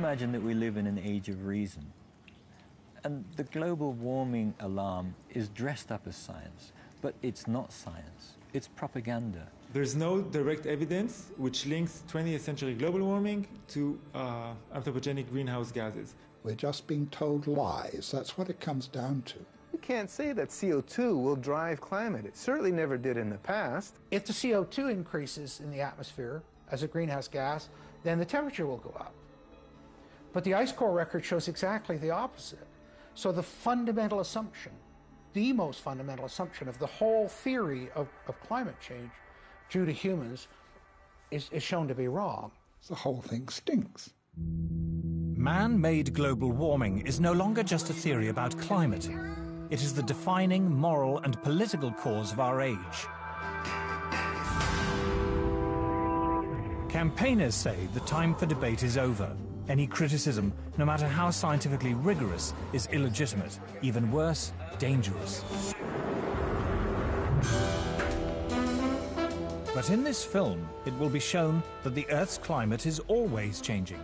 imagine that we live in an age of reason. And the global warming alarm is dressed up as science, but it's not science, it's propaganda. There's no direct evidence which links 20th century global warming to anthropogenic greenhouse gases. We're just being told lies. That's what it comes down to. You can't say that CO2 will drive climate. It certainly never did in the past. If the CO2 increases in the atmosphere as a greenhouse gas, then the temperature will go up. But the ice core record shows exactly the opposite. So the fundamental assumption, the most fundamental assumption of the whole theory of climate change due to humans is shown to be wrong. The whole thing stinks. Man-made global warming is no longer just a theory about climate. It is the defining moral and political cause of our age. Campaigners say the time for debate is over. Any criticism, no matter how scientifically rigorous, is illegitimate, even worse, dangerous. But in this film, it will be shown that the Earth's climate is always changing,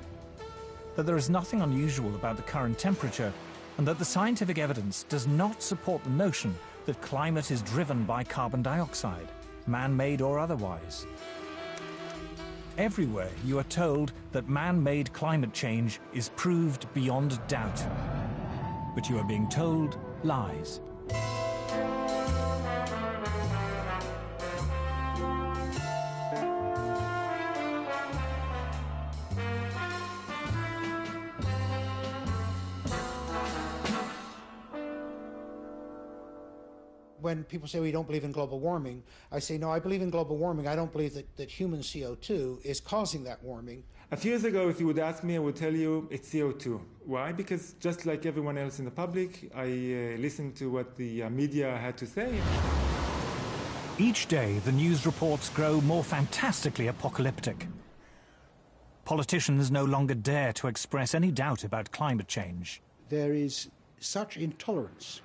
that there is nothing unusual about the current temperature, and that the scientific evidence does not support the notion that climate is driven by carbon dioxide, man-made or otherwise. Everywhere you are told that man-made climate change is proved beyond doubt. But you are being told lies. When people say we don't believe in global warming, I say, no, I believe in global warming. I don't believe that human CO2 is causing that warming. A few years ago, if you would ask me, I would tell you it's CO2. Why? Because just like everyone else in the public, I listened to what the media had to say. Each day, the news reports grow more fantastically apocalyptic. Politicians no longer dare to express any doubt about climate change. There is such intolerance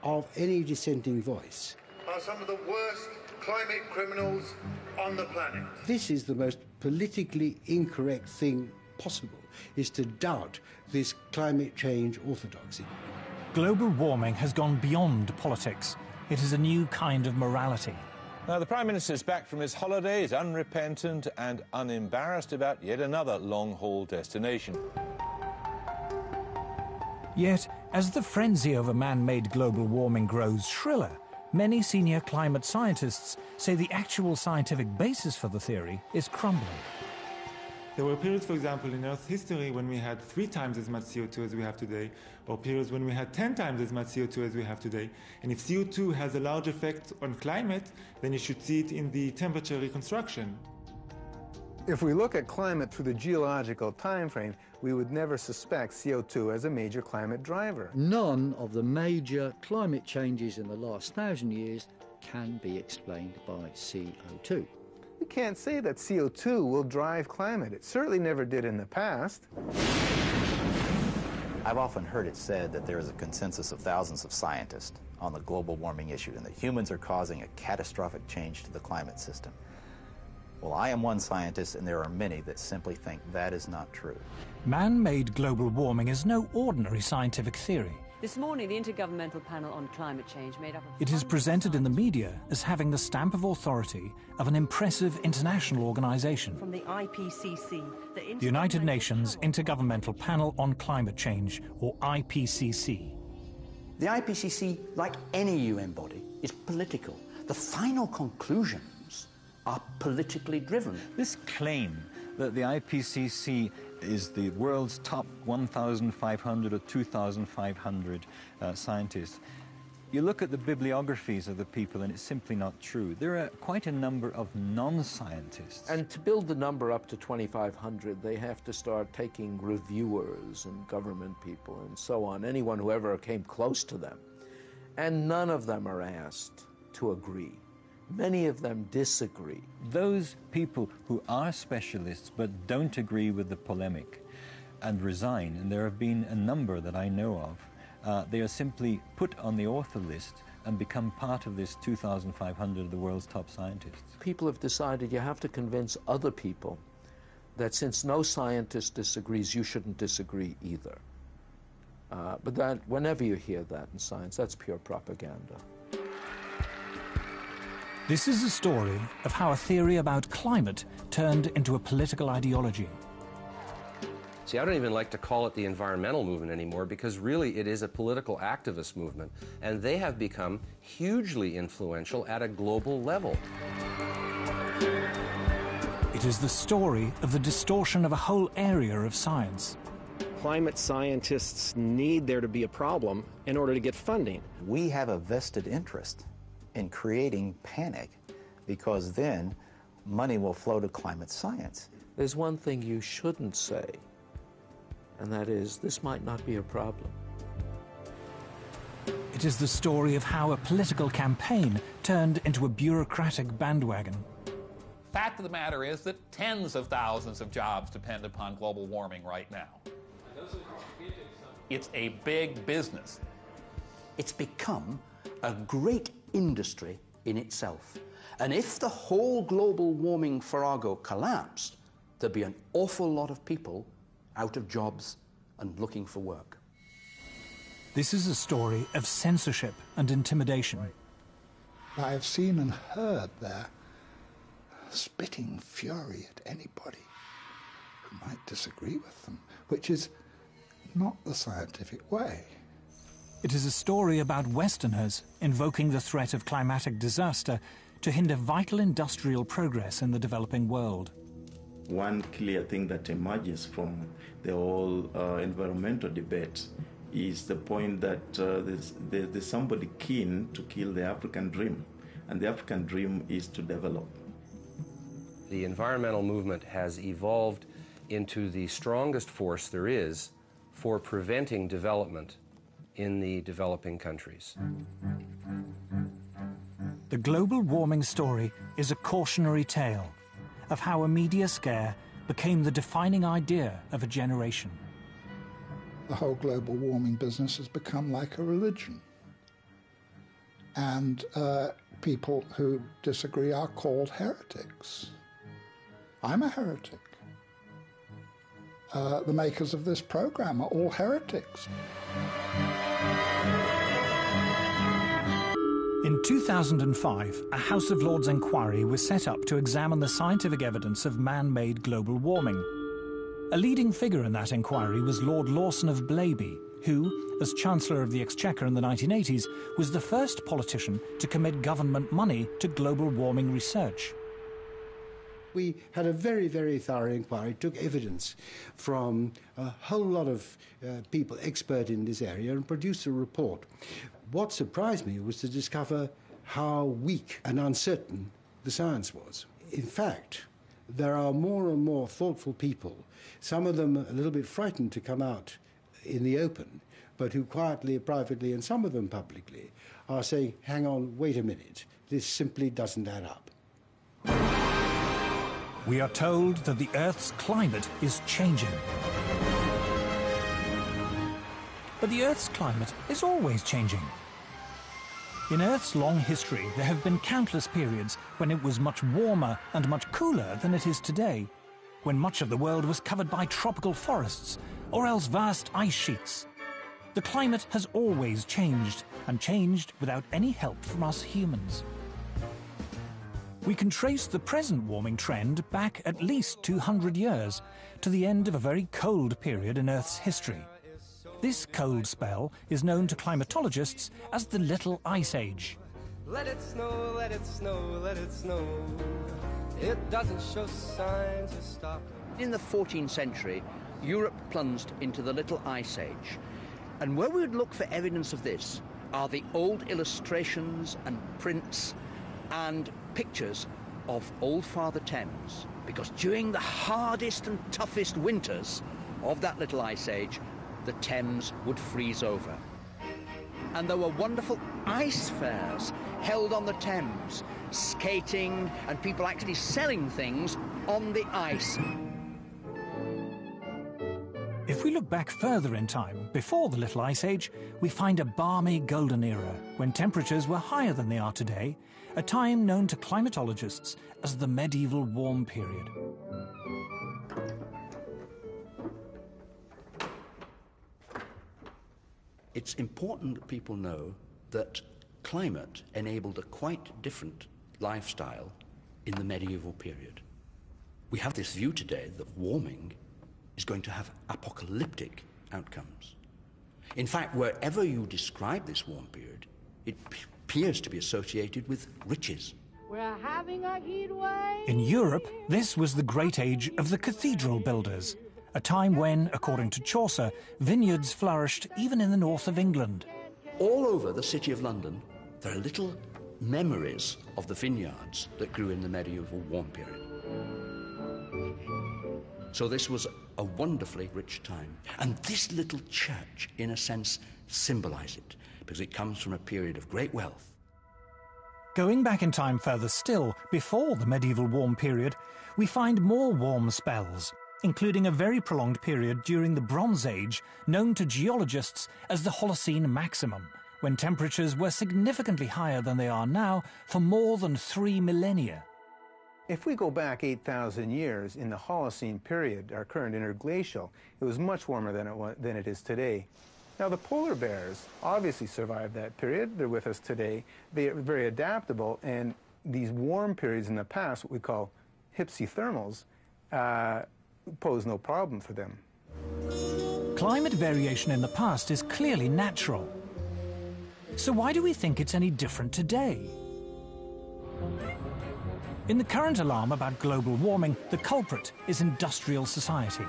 of any dissenting voice. Are some of the worst climate criminals on the planet. This is the most politically incorrect thing possible, is to doubt this climate change orthodoxy. Global warming has gone beyond politics. It is a new kind of morality. Now, the Prime Minister's back from his holidays, unrepentant and unembarrassed about yet another long-haul destination. Yet, as the frenzy over man-made global warming grows shriller, many senior climate scientists say the actual scientific basis for the theory is crumbling. There were periods, for example, in Earth's history when we had 3 times as much CO2 as we have today, or periods when we had 10 times as much CO2 as we have today. And if CO2 has a large effect on climate, then you should see it in the temperature reconstruction. If we look at climate through the geological time frame, we would never suspect CO2 as a major climate driver. None of the major climate changes in the last 1,000 years can be explained by CO2. We can't say that CO2 will drive climate. It certainly never did in the past. I've often heard it said that there is a consensus of thousands of scientists on the global warming issue and that humans are causing a catastrophic change to the climate system. Well, I am one scientist, and there are many that simply think that is not true. Man-made global warming is no ordinary scientific theory. This morning, the Intergovernmental Panel on Climate Change made up of... It is presented in the media as having the stamp of authority of an impressive international organization. From the IPCC, the United Nations Intergovernmental Panel on Climate Change, or IPCC. The IPCC, like any UN body, is political. The final conclusions are politically driven. This claim that the IPCC is the world's top 1,500 or 2,500 scientists, you look at the bibliographies of the people and it's simply not true. There are quite a number of non-scientists. And to build the number up to 2,500, they have to start taking reviewers and government people and so on, anyone who ever came close to them. And none of them are asked to agree. Many of them disagree. Those people who are specialists but don't agree with the polemic and resign, and there have been a number that I know of, they are simply put on the author list and become part of this 2,500 of the world's top scientists. People have decided you have to convince other people that since no scientist disagrees, you shouldn't disagree either. But that, whenever you hear that in science, that's pure propaganda. This is a story of how a theory about climate turned into a political ideology. See, I don't even like to call it the environmental movement anymore, because really it is a political activist movement, and they have become hugely influential at a global level. It is the story of the distortion of a whole area of science. Climate scientists need there to be a problem in order to get funding. We have a vested interest in creating panic, because then money will flow to climate science. There's one thing you shouldn't say, and that is, this might not be a problem. It is the story of how a political campaign turned into a bureaucratic bandwagon. Fact of the matter is that tens of thousands of jobs depend upon global warming right now. It's a big business. It's become a great industry in itself. And if the whole global warming farrago collapsed, there'd be an awful lot of people out of jobs and looking for work. This is a story of censorship and intimidation. I have seen and heard their spitting fury at anybody who might disagree with them, which is not the scientific way. It is a story about Westerners invoking the threat of climatic disaster to hinder vital industrial progress in the developing world. One clear thing that emerges from the whole environmental debate is the point that there's somebody keen to kill the African dream, and the African dream is to develop. The environmental movement has evolved into the strongest force there is for preventing development in the developing countries. The global warming story is a cautionary tale of how a media scare became the defining idea of a generation. The whole global warming business has become like a religion. And people who disagree are called heretics. I'm a heretic. The makers of this program are all heretics. In 2005, a House of Lords inquiry was set up to examine the scientific evidence of man-made global warming. A leading figure in that inquiry was Lord Lawson of Blaby, who, as Chancellor of the Exchequer in the 1980s, was the first politician to commit government money to global warming research. We had a very, very thorough inquiry, took evidence from a whole lot of people expert in this area and produced a report. What surprised me was to discover how weak and uncertain the science was. In fact, there are more and more thoughtful people, some of them a little bit frightened to come out in the open, but who quietly, privately, and some of them publicly, are saying, hang on, wait a minute, this simply doesn't add up. We are told that the Earth's climate is changing. But the Earth's climate is always changing. In Earth's long history, there have been countless periods when it was much warmer and much cooler than it is today, when much of the world was covered by tropical forests or else vast ice sheets. The climate has always changed, and changed without any help from us humans. We can trace the present warming trend back at least 200 years, to the end of a very cold period in Earth's history. This cold spell is known to climatologists as the Little Ice Age. Let it snow, let it snow, let it snow. It doesn't show signs of stopping. In the 14th century, Europe plunged into the Little Ice Age. And where we would look for evidence of this are the old illustrations and prints and pictures of Old Father Thames. Because during the hardest and toughest winters of that Little Ice Age, the Thames would freeze over. And there were wonderful ice fairs held on the Thames, skating and people actually selling things on the ice. If we look back further in time, before the Little Ice Age, we find a balmy golden era, when temperatures were higher than they are today, a time known to climatologists as the medieval warm period. It's important that people know that climate enabled a quite different lifestyle in the medieval period. We have this view today that warming is going to have apocalyptic outcomes. In fact, wherever you describe this warm period, it appears to be associated with riches. We're having a heat wave. In Europe, this was the great age of the cathedral builders, a time when, according to Chaucer, vineyards flourished even in the north of England. All over the city of London, there are little memories of the vineyards that grew in the medieval warm period. So this was a wonderfully rich time. And this little church, in a sense, symbolizes it, because it comes from a period of great wealth. Going back in time further still, before the medieval warm period, we find more warm spells, including a very prolonged period during the Bronze Age, known to geologists as the Holocene maximum, when temperatures were significantly higher than they are now for more than 3 millennia. If we go back 8,000 years in the Holocene period, our current interglacial, it was much warmer than it is today. Now, the polar bears obviously survived that period. They're with us today. They are very adaptable, and these warm periods in the past, what we call hypsithermals, pose no problem for them. Climate variation in the past is clearly natural. So why do we think it's any different today? In the current alarm about global warming, the culprit is industrial society.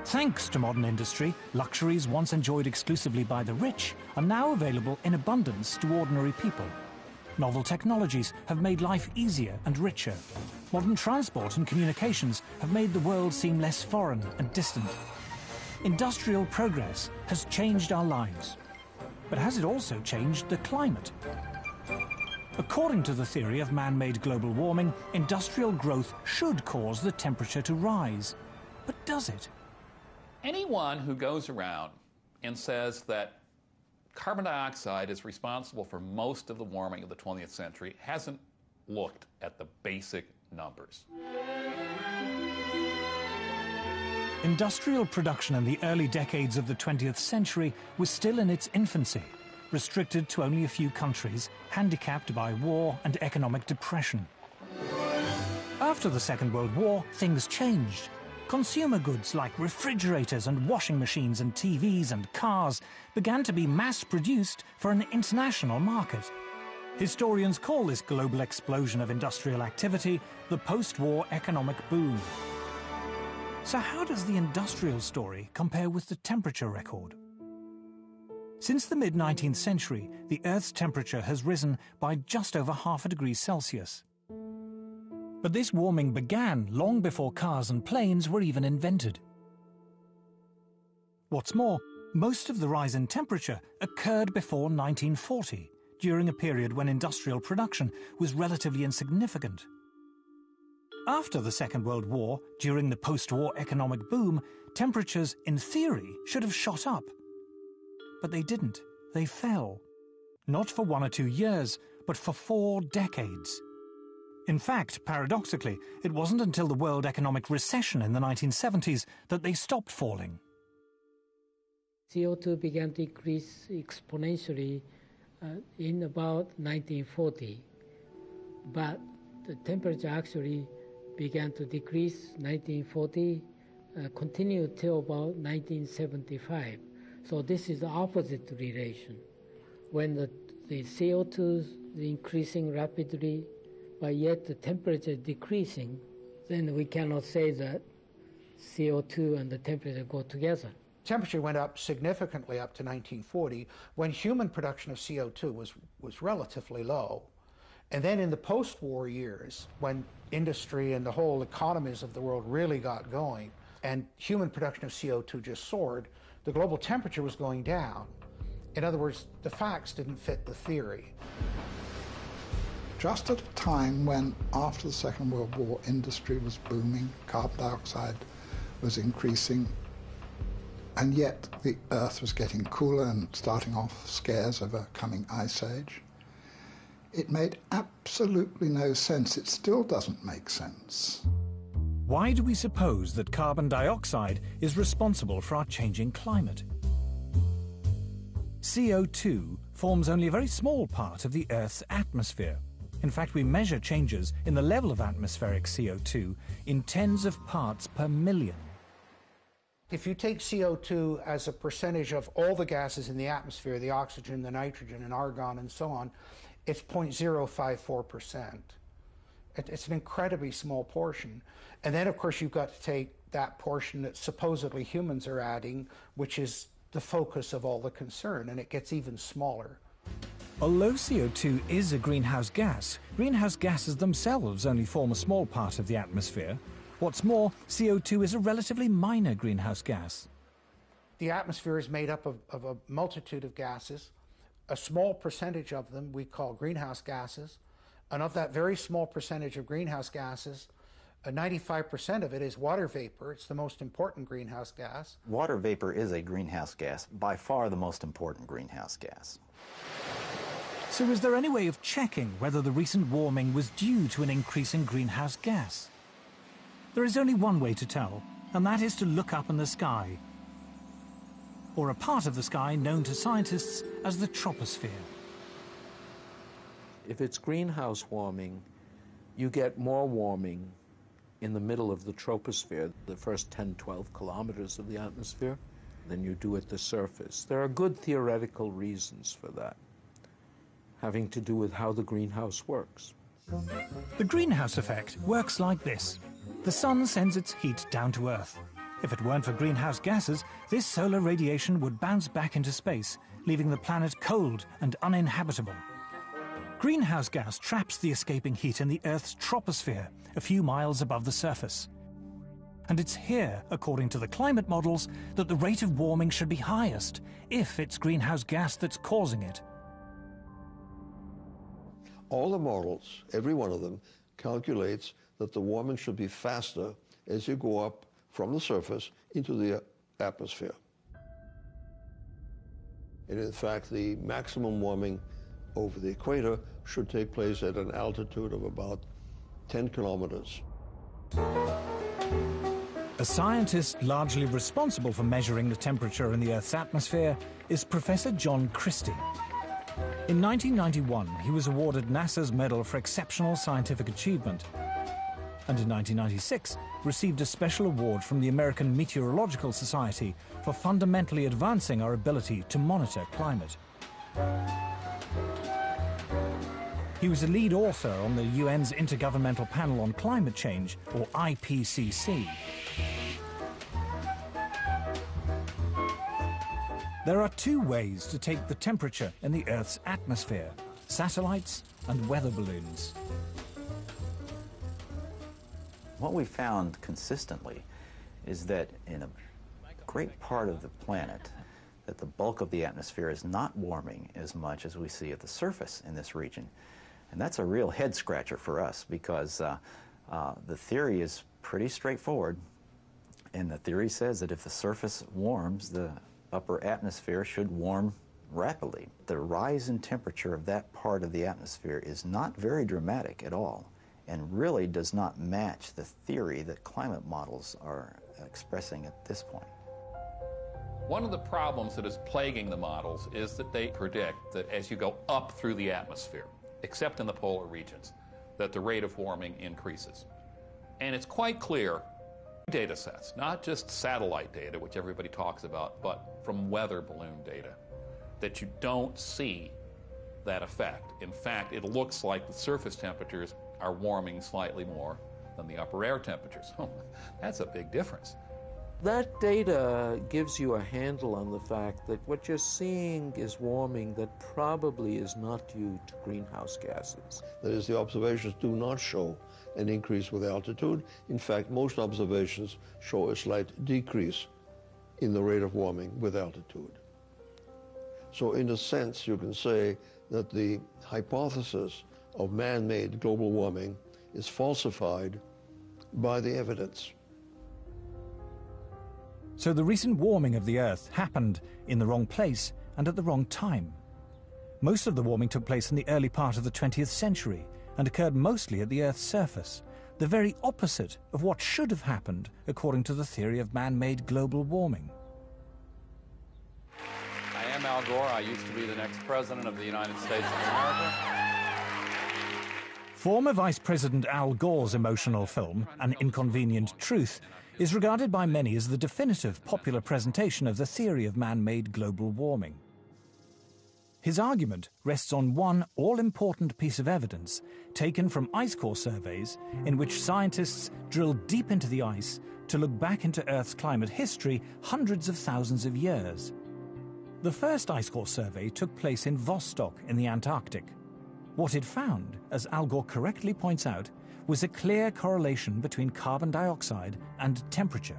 Thanks to modern industry, luxuries once enjoyed exclusively by the rich are now available in abundance to ordinary people. Novel technologies have made life easier and richer. Modern transport and communications have made the world seem less foreign and distant. Industrial progress has changed our lives. But has it also changed the climate? According to the theory of man-made global warming, industrial growth should cause the temperature to rise. But does it? Anyone who goes around and says that carbon dioxide is responsible for most of the warming of the 20th century hasn't looked at the basic numbers. Industrial production in the early decades of the 20th century was still in its infancy, restricted to only a few countries, handicapped by war and economic depression. After the Second World War, things changed. Consumer goods like refrigerators and washing machines and TVs and cars began to be mass-produced for an international market. Historians call this global explosion of industrial activity the post-war economic boom. So how does the industrial story compare with the temperature record? Since the mid-19th century, the Earth's temperature has risen by just over 0.5 degrees Celsius. But this warming began long before cars and planes were even invented. What's more, most of the rise in temperature occurred before 1940, during a period when industrial production was relatively insignificant. After the Second World War, during the post-war economic boom, temperatures, in theory, should have shot up. But they didn't. They fell. Not for 1 or 2 years, but for 4 decades. In fact, paradoxically, it wasn't until the world economic recession in the 1970s that they stopped falling. CO2 began to increase exponentially in about 1940, but the temperature actually began to decrease 1940, continued till about 1975. So this is the opposite relation. When the CO2 is increasing rapidly, but yet the temperature decreasing, then we cannot say that CO2 and the temperature go together. Temperature went up significantly up to 1940 when human production of CO2 was relatively low. And then in the post-war years, when industry and the whole economies of the world really got going, and human production of CO2 just soared, the global temperature was going down. In other words, the facts didn't fit the theory. Just at a time when, after the Second World War, industry was booming, carbon dioxide was increasing, and yet the Earth was getting cooler and starting off scares of a coming ice age. It made absolutely no sense. It still doesn't make sense. Why do we suppose that carbon dioxide is responsible for our changing climate? CO2 forms only a very small part of the Earth's atmosphere. In fact, we measure changes in the level of atmospheric CO2 in tens of parts per million. If you take CO2 as a percentage of all the gases in the atmosphere, the oxygen, the nitrogen, and argon, and so on, it's 0.054%. It's an incredibly small portion. And then, of course, you've got to take that portion that supposedly humans are adding, which is the focus of all the concern, and it gets even smaller. Although CO2 is a greenhouse gas, greenhouse gases themselves only form a small part of the atmosphere. What's more, CO2 is a relatively minor greenhouse gas. The atmosphere is made up of a multitude of gases. A small percentage of them we call greenhouse gases. And of that very small percentage of greenhouse gases, 95% of it is water vapor. It's the most important greenhouse gas. Water vapor is a greenhouse gas, by far the most important greenhouse gas. So is there any way of checking whether the recent warming was due to an increase in greenhouse gas? There is only one way to tell, and that is to look up in the sky, or a part of the sky known to scientists as the troposphere. If it's greenhouse warming, you get more warming in the middle of the troposphere, the first 10, 12 kilometers of the atmosphere, than you do at the surface. There are good theoretical reasons for that, having to do with how the greenhouse works. The greenhouse effect works like this. The sun sends its heat down to Earth. If it weren't for greenhouse gases, this solar radiation would bounce back into space, leaving the planet cold and uninhabitable. Greenhouse gas traps the escaping heat in the Earth's troposphere, a few miles above the surface. And it's here, according to the climate models, that the rate of warming should be highest, if it's greenhouse gas that's causing it. All the models, every one of them, calculates that the warming should be faster as you go up from the surface into the atmosphere. And in fact, the maximum warming over the equator should take place at an altitude of about 10 kilometers. A scientist largely responsible for measuring the temperature in the Earth's atmosphere is Professor John Christie. In 1991, he was awarded NASA's Medal for Exceptional Scientific Achievement, and in 1996 received a special award from the American Meteorological Society for fundamentally advancing our ability to monitor climate. He was a lead author on the UN's Intergovernmental Panel on Climate Change, or IPCC. There are two ways to take the temperature in the Earth's atmosphere: satellites and weather balloons. What we found consistently is that in a great part of the planet, that the bulk of the atmosphere is not warming as much as we see at the surface in this region. And that's a real head scratcher for us, because the theory is pretty straightforward. And the theory says that if the surface warms, the upper atmosphere should warm rapidly. The rise in temperature of that part of the atmosphere is not very dramatic at all, and really does not match the theory that climate models are expressing at this point. One of the problems that is plaguing the models is that they predict that as you go up through the atmosphere, except in the polar regions, that the rate of warming increases. And it's quite clear, data sets, not just satellite data, which everybody talks about, but from weather balloon data, that you don't see that effect. In fact, it looks like the surface temperatures are warming slightly more than the upper air temperatures. That's a big difference. That data gives you a handle on the fact that what you're seeing is warming that probably is not due to greenhouse gases. That is, the observations do not show an increase with altitude. In fact, most observations show a slight decrease in the rate of warming with altitude. So in a sense, you can say that the hypothesis of man-made global warming is falsified by the evidence. So the recent warming of the Earth happened in the wrong place and at the wrong time. Most of the warming took place in the early part of the 20th century and occurred mostly at the Earth's surface, the very opposite of what should have happened according to the theory of man-made global warming. I am Al Gore. I used to be the next president of the United States of America. Former Vice President Al Gore's emotional film, An Inconvenient Truth, is regarded by many as the definitive popular presentation of the theory of man-made global warming. His argument rests on one all-important piece of evidence taken from ice core surveys in which scientists drill deep into the ice to look back into Earth's climate history hundreds of thousands of years. The first ice core survey took place in Vostok in the Antarctic. What it found, as Al Gore correctly points out, was a clear correlation between carbon dioxide and temperature.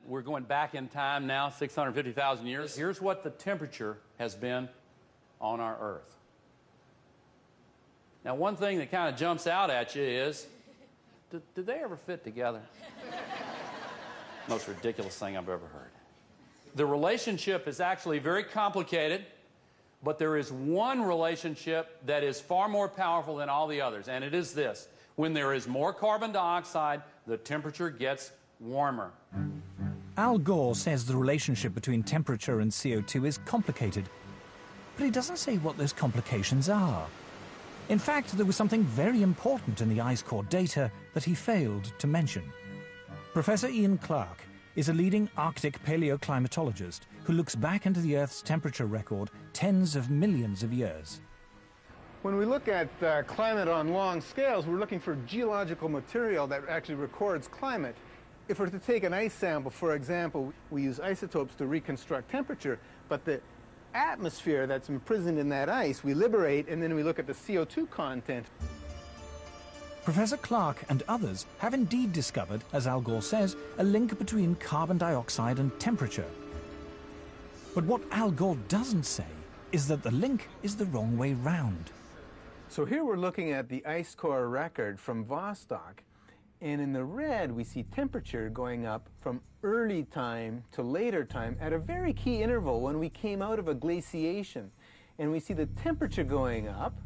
We're going back in time now, 650,000 years. Here's what the temperature has been on our Earth. Now, one thing that kind of jumps out at you is, did they ever fit together? Most ridiculous thing I've ever heard. The relationship is actually very complicated, but there is one relationship that is far more powerful than all the others, and it is this. When there is more carbon dioxide, the temperature gets warmer. Al Gore says the relationship between temperature and CO2 is complicated, but he doesn't say what those complications are. In fact, there was something very important in the ice core data that he failed to mention. Professor Ian Clark is a leading Arctic paleoclimatologist who looks back into the Earth's temperature record tens of millions of years. When we look at climate on long scales, we're looking for geological material that actually records climate. If we're to take an ice sample, for example, we use isotopes to reconstruct temperature, but the atmosphere that's imprisoned in that ice, we liberate, and then we look at the CO2 content. Professor Clark and others have indeed discovered, as Al Gore says, a link between carbon dioxide and temperature. But what Al Gore doesn't say is that the link is the wrong way round. So here we're looking at the ice core record from Vostok, and in the red we see temperature going up from early time to later time at a very key interval when we came out of a glaciation. And we see the temperature going up,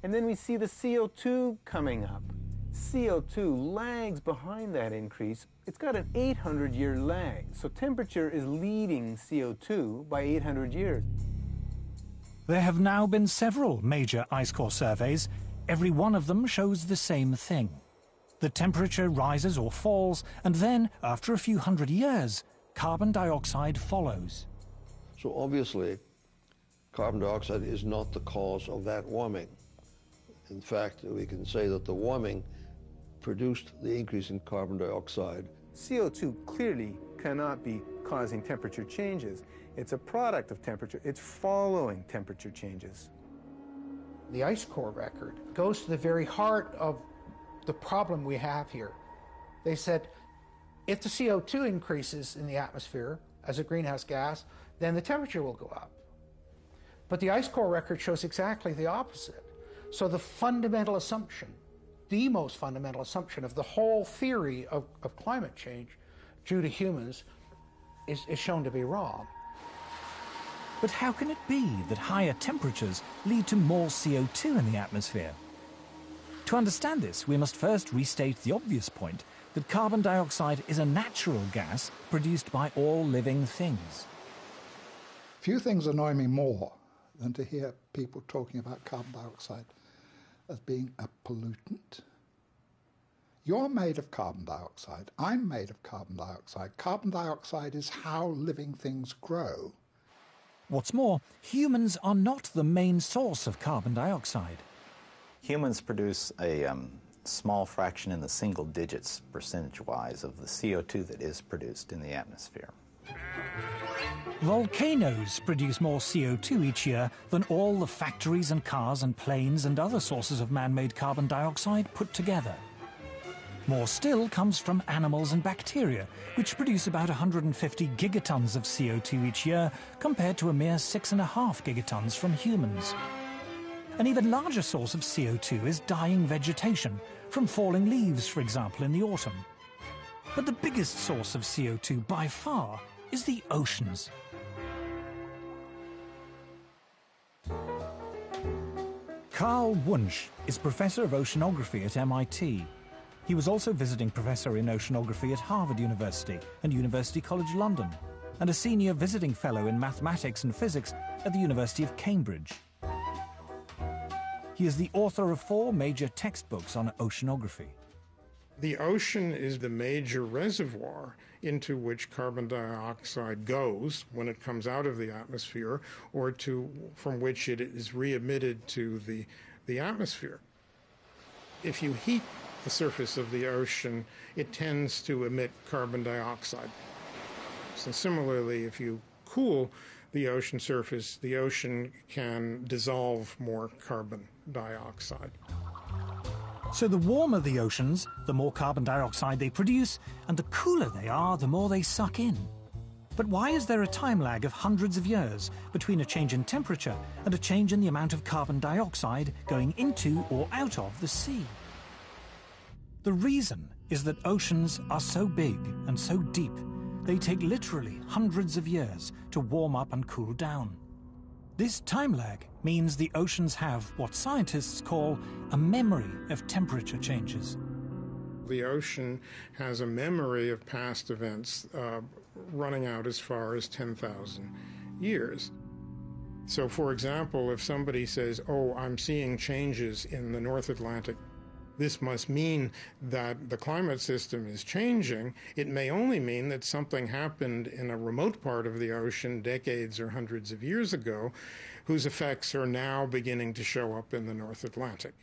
and then we see the CO2 coming up. CO2 lags behind that increase. It's got an 800-year lag, so temperature is leading CO2 by 800 years. There have now been several major ice core surveys. Every one of them shows the same thing. The temperature rises or falls, and then, after a few hundred years, carbon dioxide follows. So obviously, carbon dioxide is not the cause of that warming. In fact, we can say that the warming produced the increase in carbon dioxide. CO2 clearly cannot be causing temperature changes. It's a product of temperature. It's following temperature changes. The ice core record goes to the very heart of the problem we have here. They said, if the CO2 increases in the atmosphere as a greenhouse gas, then the temperature will go up. But the ice core record shows exactly the opposite. So the fundamental assumption, the most fundamental assumption of the whole theory of climate change due to humans is shown to be wrong. But how can it be that higher temperatures lead to more CO2 in the atmosphere? To understand this, we must first restate the obvious point that carbon dioxide is a natural gas produced by all living things. Few things annoy me more than to hear people talking about carbon dioxide as being a pollutant. You're made of carbon dioxide. I'm made of carbon dioxide. Carbon dioxide is how living things grow. What's more, humans are not the main source of carbon dioxide. Humans produce a small fraction in the single digits percentage-wise of the CO2 that is produced in the atmosphere. Volcanoes produce more CO2 each year than all the factories and cars and planes and other sources of man-made carbon dioxide put together. More still comes from animals and bacteria, which produce about 150 gigatons of CO2 each year, compared to a mere 6.5 gigatons from humans. An even larger source of CO2 is dying vegetation, from falling leaves, for example, in the autumn. But the biggest source of CO2 by far is the oceans. Carl Wunsch is Professor of Oceanography at MIT. He was also visiting professor in oceanography at Harvard University and University College London, and a senior visiting fellow in mathematics and physics at the University of Cambridge. He is the author of 4 major textbooks on oceanography. The ocean is the major reservoir into which carbon dioxide goes when it comes out of the atmosphere, or from which it is re-emitted to the atmosphere. If you heat the surface of the ocean, it tends to emit carbon dioxide. So similarly, if you cool the ocean surface, the ocean can dissolve more carbon dioxide. So the warmer the oceans, the more carbon dioxide they produce, and the cooler they are, the more they suck in. But why is there a time lag of hundreds of years between a change in temperature and a change in the amount of carbon dioxide going into or out of the sea? The reason is that oceans are so big and so deep, they take literally hundreds of years to warm up and cool down. This time lag means the oceans have what scientists call a memory of temperature changes. The ocean has a memory of past events running out as far as 10,000 years. So, for example, if somebody says, oh, I'm seeing changes in the North Atlantic, this must mean that the climate system is changing. It may only mean that something happened in a remote part of the ocean decades or hundreds of years ago, whose effects are now beginning to show up in the North Atlantic.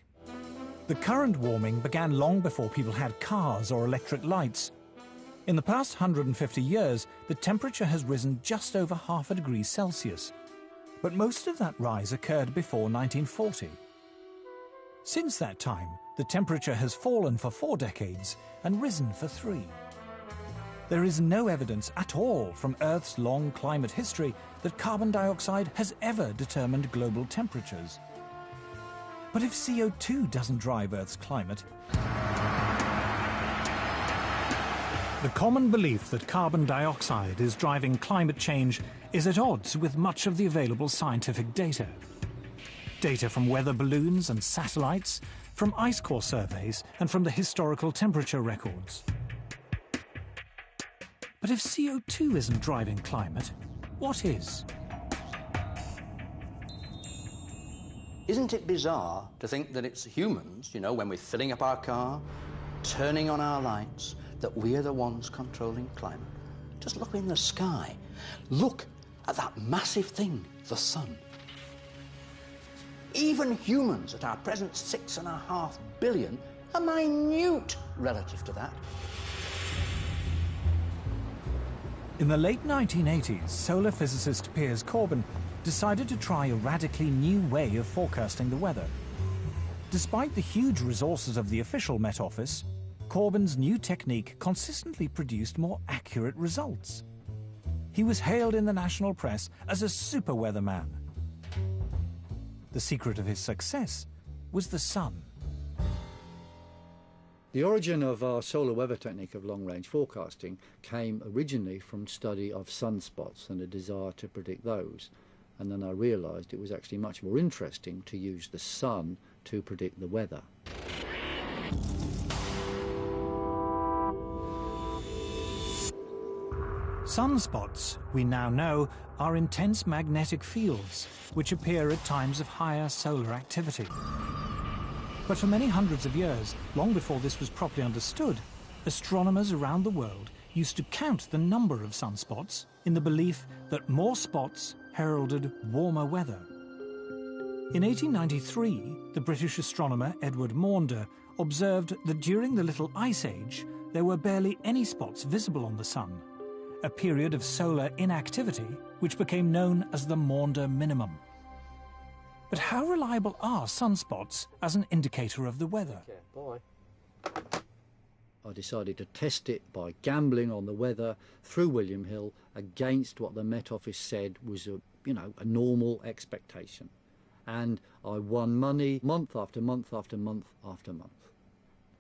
The current warming began long before people had cars or electric lights. In the past 150 years, the temperature has risen just over ½ degree Celsius. But most of that rise occurred before 1940. Since that time, the temperature has fallen for 4 decades and risen for 3. There is no evidence at all from Earth's long climate history that carbon dioxide has ever determined global temperatures. But if CO2 doesn't drive Earth's climate, the common belief that carbon dioxide is driving climate change is at odds with much of the available scientific data. Data from weather balloons and satellites, from ice core surveys, and from the historical temperature records. But if CO2 isn't driving climate, what is? Isn't it bizarre to think that it's humans, you know, when we're filling up our car, turning on our lights, that we're the ones controlling climate? Just look in the sky. Look at that massive thing, the sun. Even humans at our present 6.5 billion are minute relative to that. In the late 1980s, solar physicist Piers Corbyn decided to try a radically new way of forecasting the weather. Despite the huge resources of the official Met Office, Corbyn's new technique consistently produced more accurate results. He was hailed in the national press as a super weatherman. The secret of his success was the sun. The origin of our solar weather technique of long-range forecasting came originally from study of sunspots and a desire to predict those. And then I realised it was actually much more interesting to use the sun to predict the weather. Sunspots, we now know, are intense magnetic fields which appear at times of higher solar activity. But for many hundreds of years, long before this was properly understood, astronomers around the world used to count the number of sunspots in the belief that more spots heralded warmer weather. In 1893, the British astronomer Edward Maunder observed that during the Little Ice Age, there were barely any spots visible on the sun, a period of solar inactivity which became known as the Maunder minimum. But how reliable are sunspots as an indicator of the weather? Okay, bye. I decided to test it by gambling on the weather through William Hill against what the Met Office said was a normal expectation. And I won money month after month after month after month.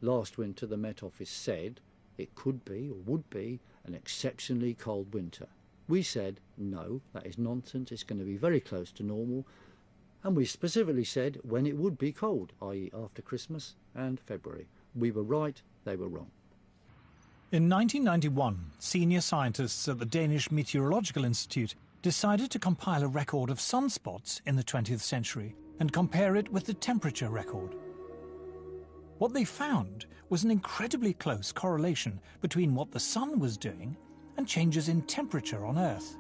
Last winter the Met Office said it could be or would be an exceptionally cold winter. We said, no, that is nonsense, it's going to be very close to normal. And we specifically said when it would be cold, i.e. after Christmas and February. We were right, they were wrong. In 1991, senior scientists at the Danish Meteorological Institute decided to compile a record of sunspots in the 20th century and compare it with the temperature record. What they found was an incredibly close correlation between what the sun was doing and changes in temperature on Earth.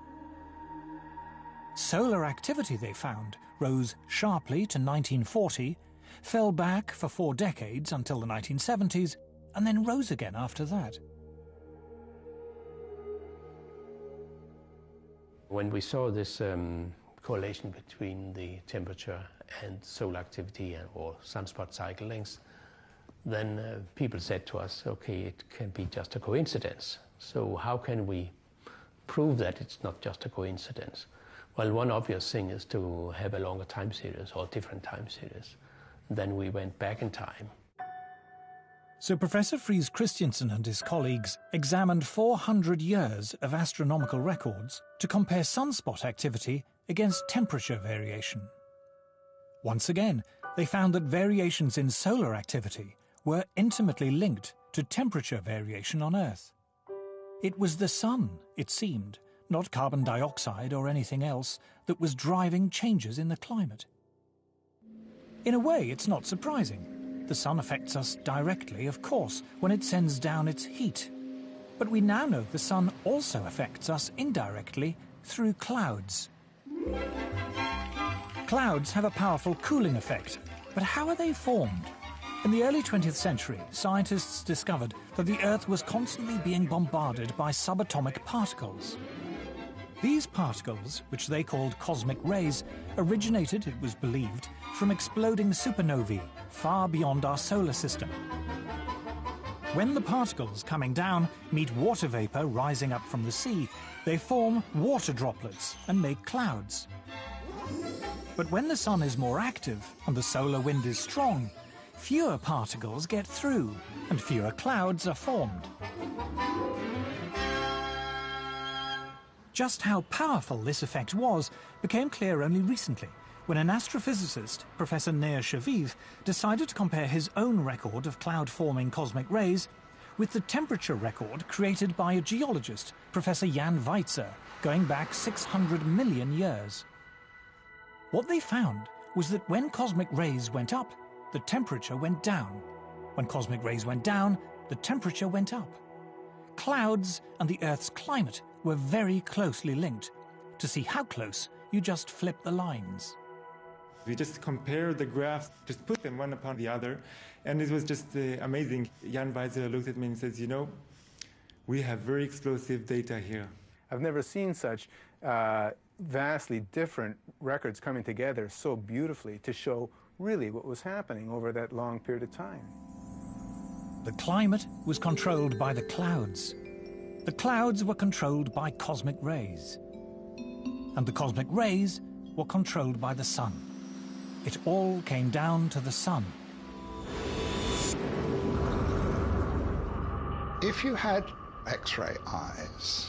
Solar activity, they found, rose sharply to 1940, fell back for 4 decades until the 1970s, and then rose again after that. When we saw this correlation between the temperature and solar activity or sunspot cycle lengths, then people said to us, okay, it can be just a coincidence. So how can we prove that it's not just a coincidence? Well, one obvious thing is to have a longer time series or different time series. Then we went back in time. So Professor Friis Christiansen and his colleagues examined 400 years of astronomical records to compare sunspot activity against temperature variation. Once again, they found that variations in solar activity were intimately linked to temperature variation on Earth. It was the sun, it seemed, not carbon dioxide or anything else, that was driving changes in the climate. In a way, it's not surprising. The sun affects us directly, of course, when it sends down its heat. But we now know the sun also affects us indirectly through clouds. Clouds have a powerful cooling effect, but how are they formed? In the early 20th century, scientists discovered that the Earth was constantly being bombarded by subatomic particles. These particles, which they called cosmic rays, originated, it was believed, from exploding supernovae far beyond our solar system. When the particles coming down meet water vapor rising up from the sea, they form water droplets and make clouds. But when the sun is more active and the solar wind is strong, fewer particles get through and fewer clouds are formed. Just how powerful this effect was became clear only recently, when an astrophysicist, Professor Nir Shaviv, decided to compare his own record of cloud-forming cosmic rays with the temperature record created by a geologist, Professor Jan Weitzer, going back 600 million years. What they found was that when cosmic rays went up, the temperature went down. When cosmic rays went down, the temperature went up. Clouds and the Earth's climate were very closely linked. To see how close, you just flip the lines. We just compared the graphs, just put them one upon the other, and it was just amazing. Jan Weitzer looked at me and says, you know, we have very explosive data here. I've never seen such vastly different records coming together so beautifully to show really what was happening over that long period of time. The climate was controlled by the clouds. The clouds were controlled by cosmic rays. And the cosmic rays were controlled by the sun. It all came down to the sun. If you had X-ray eyes,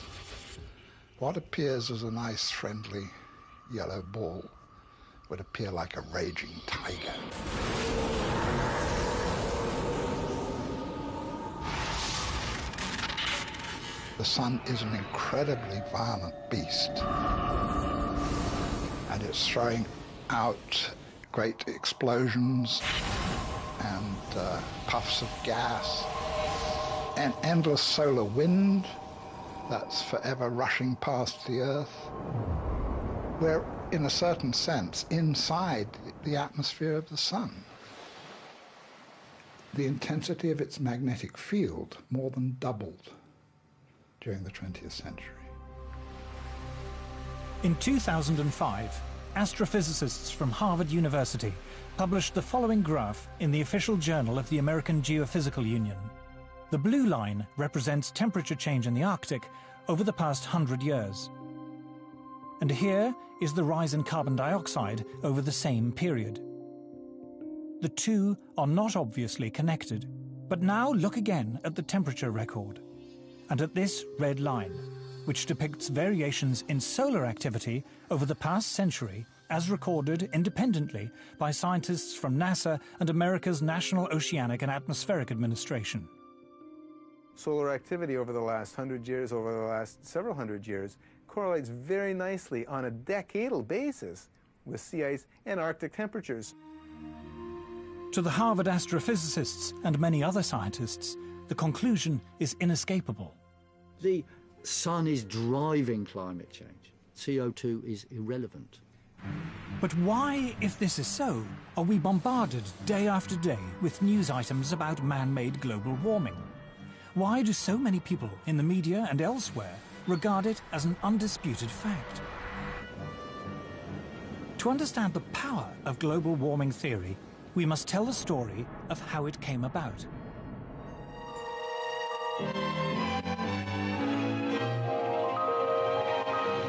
what appears as a nice, friendly yellow ball would appear like a raging tiger. The sun is an incredibly violent beast, and it's throwing out great explosions and puffs of gas, an endless solar wind that's forever rushing past the Earth. We're, in a certain sense, inside the atmosphere of the sun. The intensity of its magnetic field more than doubled during the 20th century. In 2005, astrophysicists from Harvard University published the following graph in the official journal of the American Geophysical Union. The blue line represents temperature change in the Arctic over the past 100 years. And here is the rise in carbon dioxide over the same period. The two are not obviously connected, but now look again at the temperature record, and at this red line, which depicts variations in solar activity over the past century as recorded independently by scientists from NASA and America's National Oceanic and Atmospheric Administration. Solar activity over the last 100 years, over the last several hundred years, correlates very nicely on a decadal basis with sea ice and Arctic temperatures. To the Harvard astrophysicists and many other scientists, the conclusion is inescapable. The sun is driving climate change. CO2 is irrelevant. But why, if this is so, are we bombarded day after day with news items about man-made global warming? Why do so many people in the media and elsewhere regard it as an undisputed fact? To understand the power of global warming theory, we must tell the story of how it came about.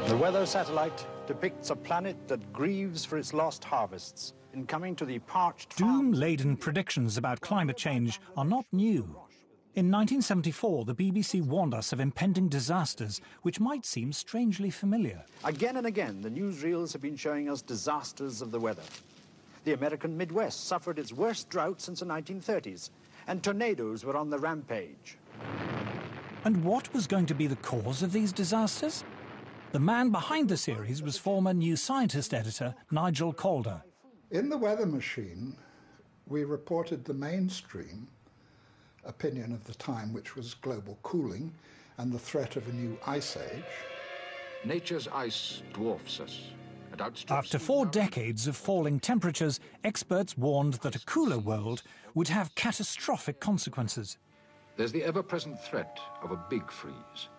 The weather satellite depicts a planet that grieves for its lost harvests in coming to the parched... Doom-laden predictions about climate change are not new. In 1974, the BBC warned us of impending disasters which might seem strangely familiar. Again and again, the newsreels have been showing us disasters of the weather. The American Midwest suffered its worst drought since the 1930s, and tornadoes were on the rampage. And what was going to be the cause of these disasters? The man behind the series was former New Scientist editor Nigel Calder. In The Weather Machine, we reported the mainstream opinion of the time, which was global cooling and the threat of a new ice age. Nature's ice dwarfs us. After 4 decades of falling temperatures, experts warned that a cooler world would have catastrophic consequences. There's the ever-present threat of a big freeze.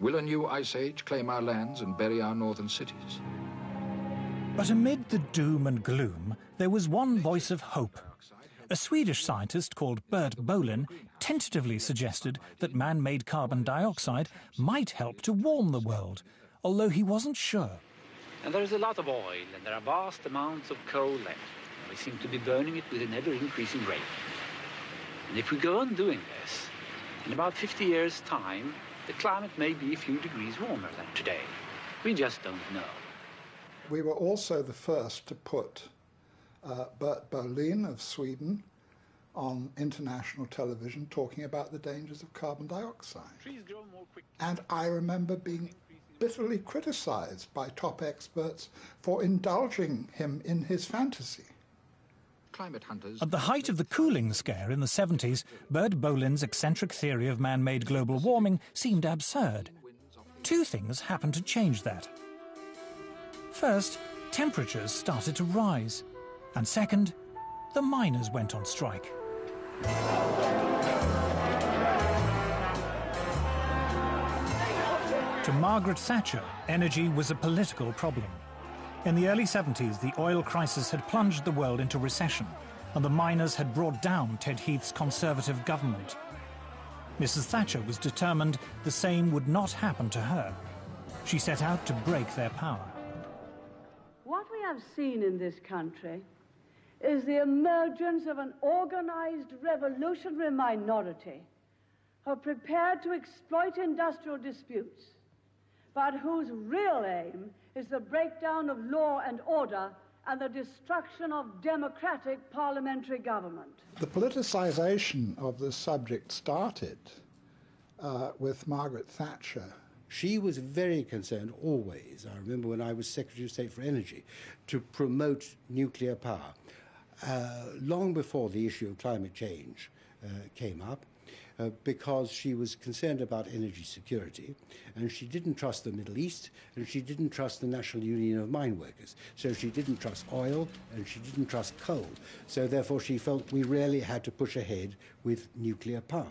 Will a new ice age claim our lands and bury our northern cities? But amid the doom and gloom, there was one voice of hope. A Swedish scientist called Bert Bolin tentatively suggested that man-made carbon dioxide might help to warm the world, although he wasn't sure. And there is a lot of oil, and there are vast amounts of coal left. We seem to be burning it with an ever-increasing rate. And if we go on doing this, in about 50 years' time, the climate may be a few degrees warmer than today. We just don't know. We were also the first to put Bert Bolin of Sweden on international television talking about the dangers of carbon dioxide. And I remember being bitterly criticized by top experts for indulging him in his fantasy. Climate hunters... At the height of the cooling scare in the 70s, Bert Bolin's eccentric theory of man-made global warming seemed absurd. 2 things happened to change that. First, temperatures started to rise. And second, the miners went on strike. To Margaret Thatcher, energy was a political problem. In the early 70s, the oil crisis had plunged the world into recession, and the miners had brought down Ted Heath's Conservative government. Mrs. Thatcher was determined the same would not happen to her. She set out to break their power. What we have seen in this country is the emergence of an organized revolutionary minority who are prepared to exploit industrial disputes, but whose real aim is the breakdown of law and order and the destruction of democratic parliamentary government. The politicization of this subject started with Margaret Thatcher. She was very concerned always, I remember when I was Secretary of State for Energy, to promote nuclear power. Long before the issue of climate change came up, because she was concerned about energy security, and she didn't trust the Middle East, and she didn't trust the National Union of Mine Workers. So she didn't trust oil, and she didn't trust coal. So therefore she felt we really had to push ahead with nuclear power.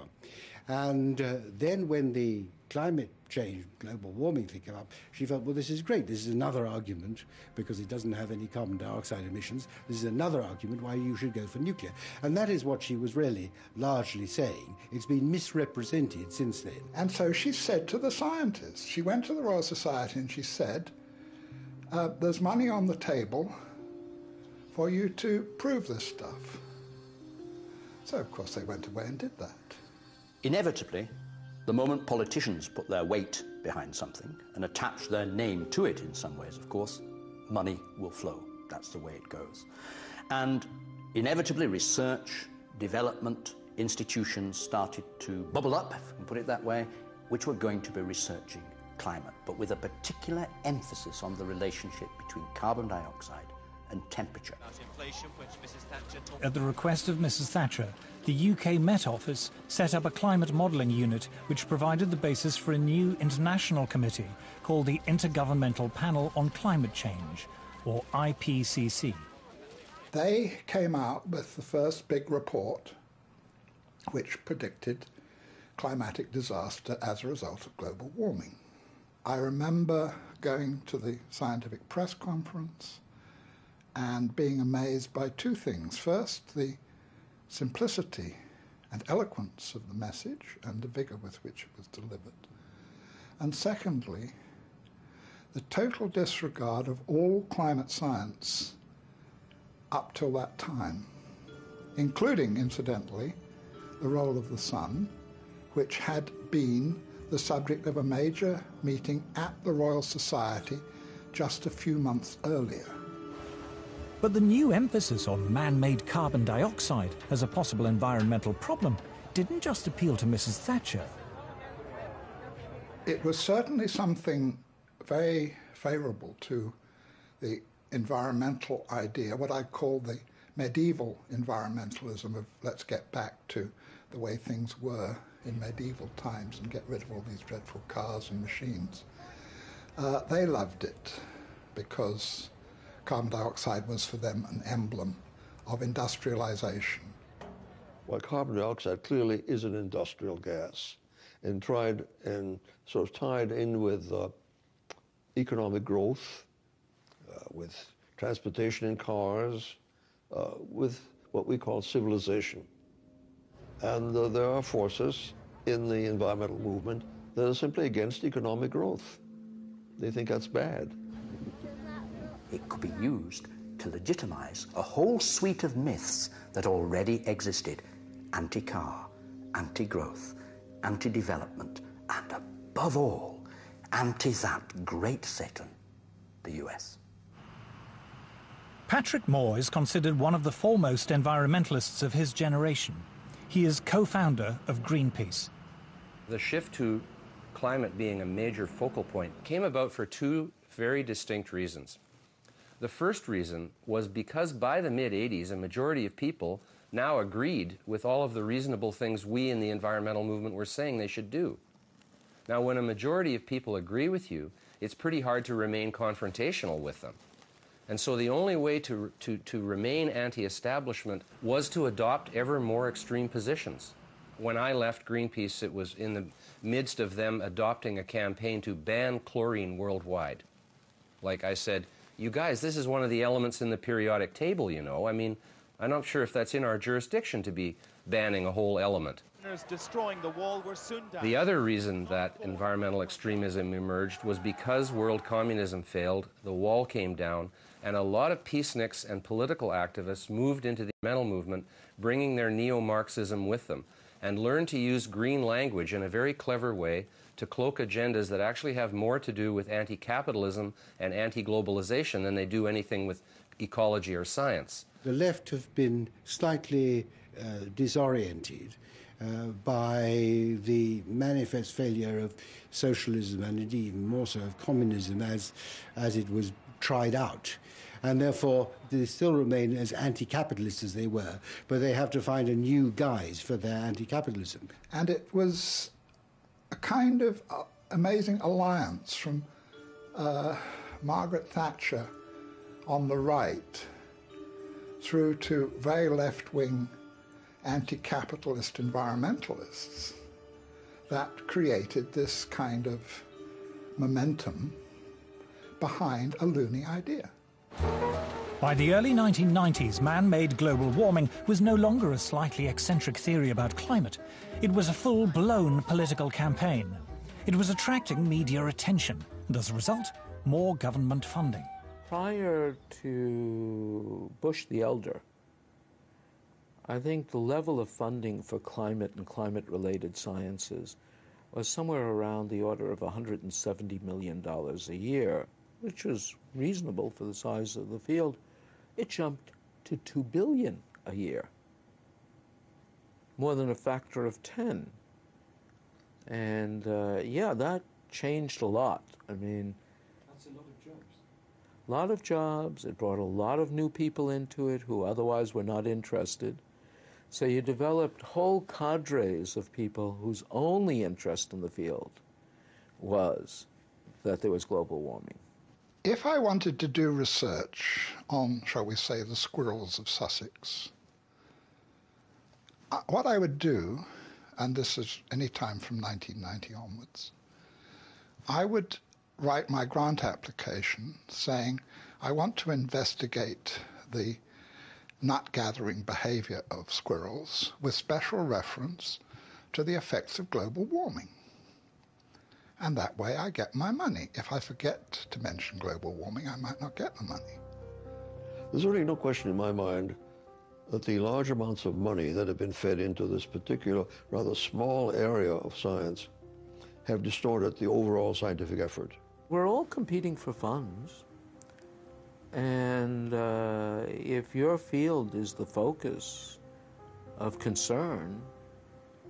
And then when the climate change, global warming thing came up, she felt, well, this is great. This is another argument, because it doesn't have any carbon dioxide emissions. This is another argument why you should go for nuclear. And that is what she was really largely saying. It's been misrepresented since then. And so she said to the scientists, she went to the Royal Society and she said, there's money on the table for you to prove this stuff. So, of course, they went away and did that. Inevitably, the moment politicians put their weight behind something and attach their name to it in some ways, of course, money will flow. That's the way it goes. And inevitably, research, development, institutions started to bubble up, if we can put it that way, which were going to be researching climate, but with a particular emphasis on the relationship between carbon dioxide and temperature. At the request of Mrs. Thatcher, the UK Met Office set up a climate modelling unit which provided the basis for a new international committee called the Intergovernmental Panel on Climate Change, or IPCC. They came out with the first big report which predicted climatic disaster as a result of global warming. I remember going to the scientific press conference and being amazed by two things. First, the simplicity and eloquence of the message and the vigour with which it was delivered. And secondly, the total disregard of all climate science up till that time, including, incidentally, the role of the sun, which had been the subject of a major meeting at the Royal Society just a few months earlier. But the new emphasis on man-made carbon dioxide as a possible environmental problem didn't just appeal to Mrs. Thatcher. It was certainly something very favourable to the environmental idea, what I call the medieval environmentalism of let's get back to the way things were in medieval times and get rid of all these dreadful cars and machines. They loved it because carbon dioxide was for them an emblem of industrialization. Well, carbon dioxide clearly is an industrial gas and tried and sort of tied in with economic growth, with transportation in cars, with what we call civilization. And there are forces in the environmental movement that are simply against economic growth. They think that's bad. It could be used to legitimize a whole suite of myths that already existed: anti-car, anti-growth, anti-development, and above all, anti that great Satan, the US. Patrick Moore is considered one of the foremost environmentalists of his generation. He is co-founder of Greenpeace. The shift to climate being a major focal point came about for two very distinct reasons. The first reason was because by the mid-'80s, a majority of people now agreed with all of the reasonable things we in the environmental movement were saying they should do. Now, when a majority of people agree with you, it's pretty hard to remain confrontational with them. And so the only way to remain anti-establishment was to adopt ever more extreme positions. When I left Greenpeace, it was in the midst of them adopting a campaign to ban chlorine worldwide. Like I said, you guys, this is one of the elements in the periodic table, you know. I mean, I'm not sure if that's in our jurisdiction to be banning a whole element. Destroying the wall were soon down. The other reason that environmental extremism emerged was because world communism failed, the wall came down, and a lot of peaceniks and political activists moved into the environmental movement, bringing their neo-Marxism with them, and learned to use green language in a very clever way to cloak agendas that actually have more to do with anti-capitalism and anti-globalization than they do anything with ecology or science. The left have been slightly disoriented by the manifest failure of socialism and indeed even more so of communism as it was tried out. And therefore, they still remain as anti-capitalist as they were, but they have to find a new guise for their anti-capitalism. And it was a kind of amazing alliance from Margaret Thatcher on the right through to very left-wing anti-capitalist environmentalists that created this kind of momentum behind a loony idea. By the early 1990s, man-made global warming was no longer a slightly eccentric theory about climate. It was a full-blown political campaign. It was attracting media attention, and as a result, more government funding. Prior to Bush the Elder, I think the level of funding for climate and climate-related sciences was somewhere around the order of $170 million a year, which was reasonable for the size of the field. It jumped to $2 billion a year. more than a factor of 10. And yeah, that changed a lot. I mean, that's a lot of jobs. A lot of jobs. It brought a lot of new people into it who otherwise were not interested. So you developed whole cadres of people whose only interest in the field was that there was global warming. If I wanted to do research on, shall we say, the squirrels of Sussex, what I would do, and this is any time from 1990 onwards, I would write my grant application saying, I want to investigate the nut-gathering behavior of squirrels with special reference to the effects of global warming. And that way I get my money. If I forget to mention global warming, I might not get the money. There's really no question in my mind that the large amounts of money that have been fed into this particular, rather small area of science have distorted the overall scientific effort. We're all competing for funds. And if your field is the focus of concern,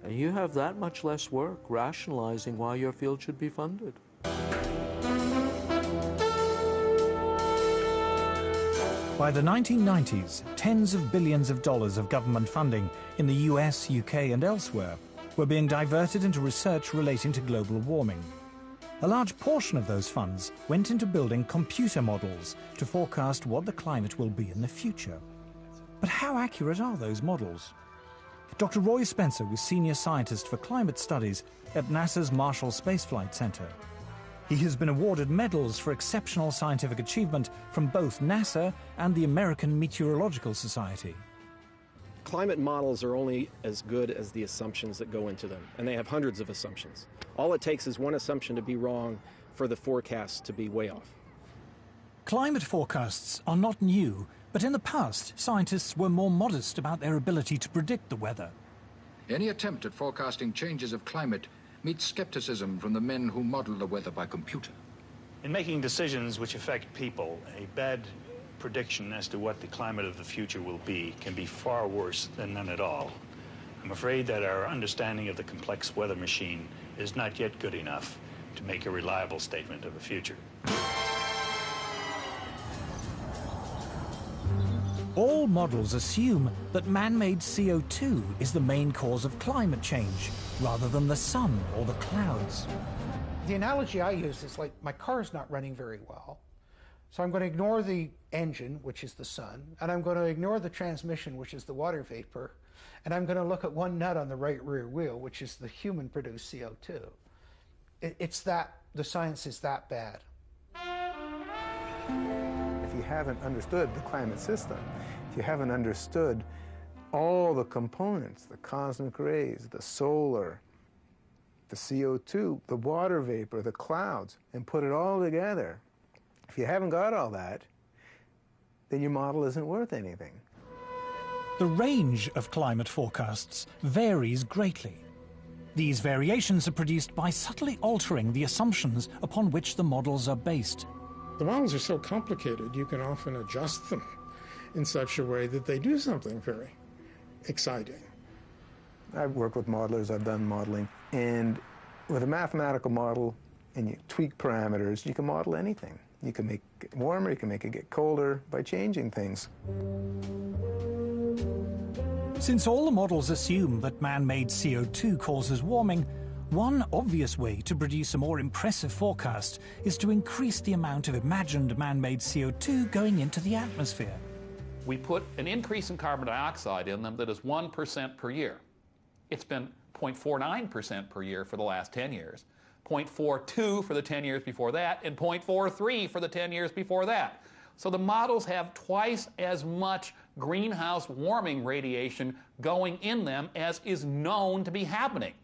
you have that much less work rationalizing why your field should be funded. By the 1990s, tens of billions of dollars of government funding in the US, UK and elsewhere were being diverted into research relating to global warming. A large portion of those funds went into building computer models to forecast what the climate will be in the future. But how accurate are those models? Dr. Roy Spencer was Senior Scientist for Climate Studies at NASA's Marshall Space Flight Center. He has been awarded medals for exceptional scientific achievement from both NASA and the American Meteorological Society. Climate models are only as good as the assumptions that go into them, and they have hundreds of assumptions. All it takes is one assumption to be wrong for the forecast to be way off. Climate forecasts are not new, but in the past, scientists were more modest about their ability to predict the weather. Any attempt at forecasting changes of climate meets skepticism from the men who model the weather by computer. In making decisions which affect people, a bad prediction as to what the climate of the future will be can be far worse than none at all. I'm afraid that our understanding of the complex weather machine is not yet good enough to make a reliable statement of the future. All models assume that man-made CO2 is the main cause of climate change, rather than the sun or the clouds. The analogy I use is like my car's not running very well, so I'm going to ignore the engine, which is the sun, and I'm going to ignore the transmission, which is the water vapor, and I'm going to look at one nut on the right rear wheel, which is the human-produced CO2. It's that, the science is that bad. If you haven't understood the climate system, if you haven't understood all the components, the cosmic rays, the solar, the CO2, the water vapor, the clouds, and put it all together, if you haven't got all that, then your model isn't worth anything. The range of climate forecasts varies greatly. These variations are produced by subtly altering the assumptions upon which the models are based. The models are so complicated, you can often adjust them in such a way that they do something very exciting. I've worked with modelers, I've done modeling, and with a mathematical model and you tweak parameters, you can model anything. You can make it warmer, you can make it get colder by changing things. Since all the models assume that man-made CO2 causes warming, one obvious way to produce a more impressive forecast is to increase the amount of imagined man-made CO2 going into the atmosphere. We put an increase in carbon dioxide in them that is 1% per year. It's been 0.49% per year for the last 10 years, 0.42 for the 10 years before that, and 0.43 for the 10 years before that. So the models have twice as much greenhouse warming radiation going in them as is known to be happening.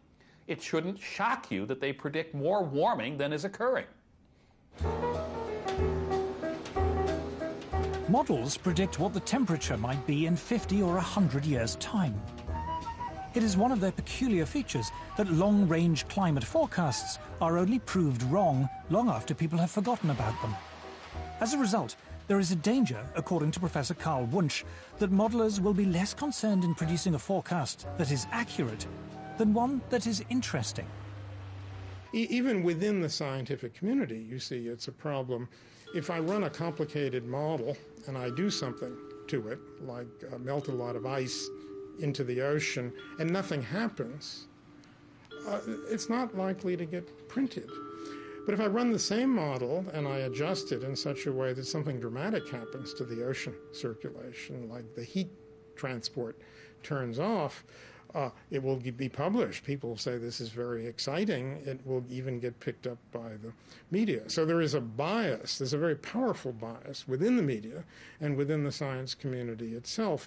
It shouldn't shock you that they predict more warming than is occurring. Models predict what the temperature might be in 50 or 100 years' time. It is one of their peculiar features that long-range climate forecasts are only proved wrong long after people have forgotten about them. As a result, There is a danger, according to Professor Carl Wunsch, that modelers will be less concerned in producing a forecast that is accurate than one that is interesting. Even within the scientific community, you see, it's a problem. If I run a complicated model and I do something to it, like melt a lot of ice into the ocean, and nothing happens, it's not likely to get printed. But if I run the same model and I adjust it in such a way that something dramatic happens to the ocean circulation, like the heat transport turns off, it will be published. People say this is very exciting. It will even get picked up by the media. So there is a bias, there's a very powerful bias within the media and within the science community itself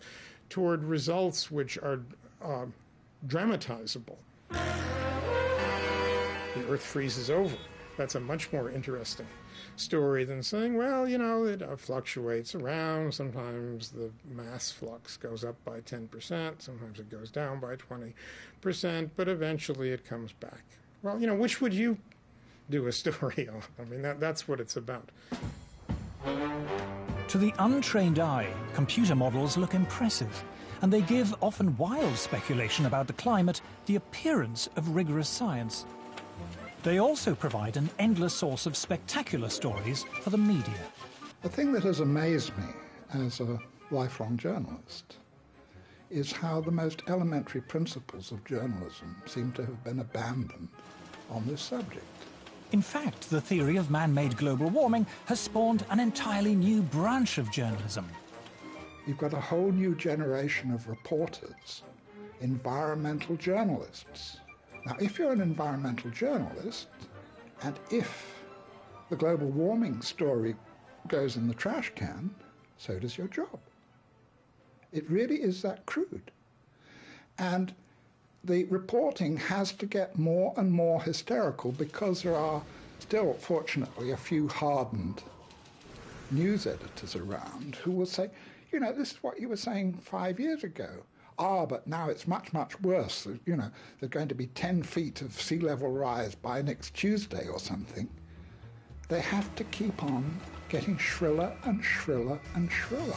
toward results which are dramatizable. The Earth freezes over. That's a much more interesting story than saying, well, you know, it fluctuates around. Sometimes the mass flux goes up by 10%, sometimes it goes down by 20%, but eventually it comes back. Well, you know, which would you do a story on? I mean, that's what it's about. To the untrained eye, computer models look impressive, and they give often wild speculation about the climate the appearance of rigorous science. They also provide an endless source of spectacular stories for the media. The thing that has amazed me as a lifelong journalist is how the most elementary principles of journalism seem to have been abandoned on this subject. In fact, the theory of man-made global warming has spawned an entirely new branch of journalism. You've got a whole new generation of reporters, environmental journalists. Now, if you're an environmental journalist, and if the global warming story goes in the trash can, so does your job. It really is that crude. And the reporting has to get more and more hysterical because there are still, fortunately, a few hardened news editors around who will say, you know, this is what you were saying 5 years ago. But now it's much, much worse. You know, there's going to be 10 feet of sea level rise by next Tuesday or something. They have to keep on getting shriller and shriller and shriller.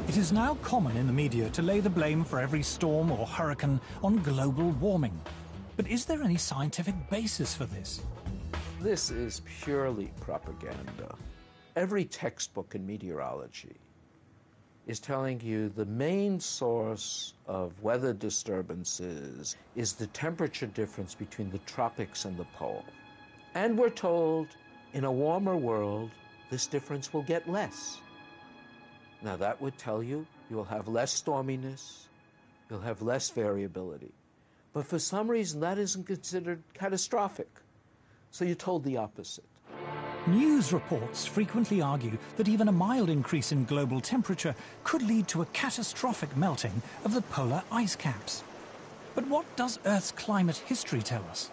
It is now common in the media to lay the blame for every storm or hurricane on global warming. But is there any scientific basis for this? This is purely propaganda. Every textbook in meteorology is telling you the main source of weather disturbances is the temperature difference between the tropics and the pole. And we're told in a warmer world, this difference will get less. Now that would tell you you'll have less storminess, you'll have less variability. But for some reason, that isn't considered catastrophic. So you're told the opposite. News reports frequently argue that even a mild increase in global temperature could lead to a catastrophic melting of the polar ice caps. But what does Earth's climate history tell us?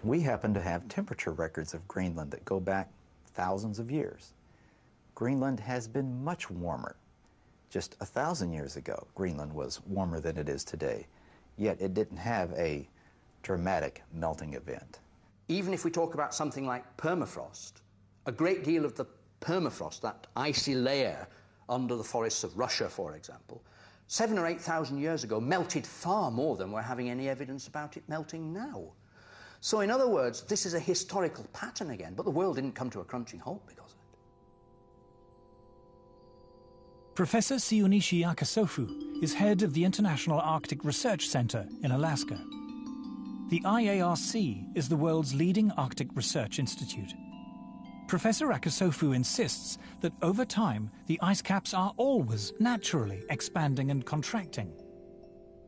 We happen to have temperature records of Greenland that go back thousands of years. Greenland has been much warmer. Just 1,000 years ago, Greenland was warmer than it is today, yet it didn't have a dramatic melting event. Even if we talk about something like permafrost, a great deal of the permafrost, that icy layer under the forests of Russia, for example, 7,000 or 8,000 years ago melted far more than we're having any evidence about it melting now. So in other words, this is a historical pattern again, but the world didn't come to a crunching halt because of it. Professor Siunichi Akasofu is head of the International Arctic Research Center in Alaska. The IARC is the world's leading Arctic research institute. Professor Akasofu insists that over time, the ice caps are always naturally expanding and contracting.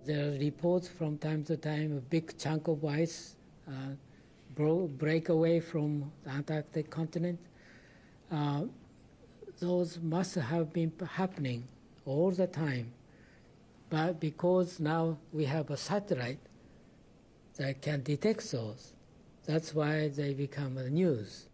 There are reports from time to time a big chunk of ice break away from the Antarctic continent. Those must have been happening all the time. But because now we have a satellite that can detect those, that's why they become the news.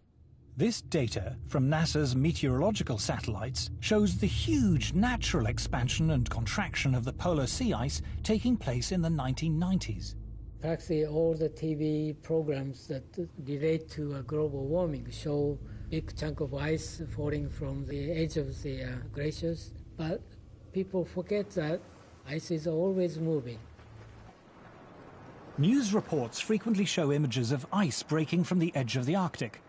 This data from NASA's meteorological satellites shows the huge natural expansion and contraction of the polar sea ice taking place in the 1990s. Practically all the TV programs that relate to global warming show big chunk of ice falling from the edge of the glaciers, but people forget that ice is always moving. News reports frequently show images of ice breaking from the edge of the Arctic.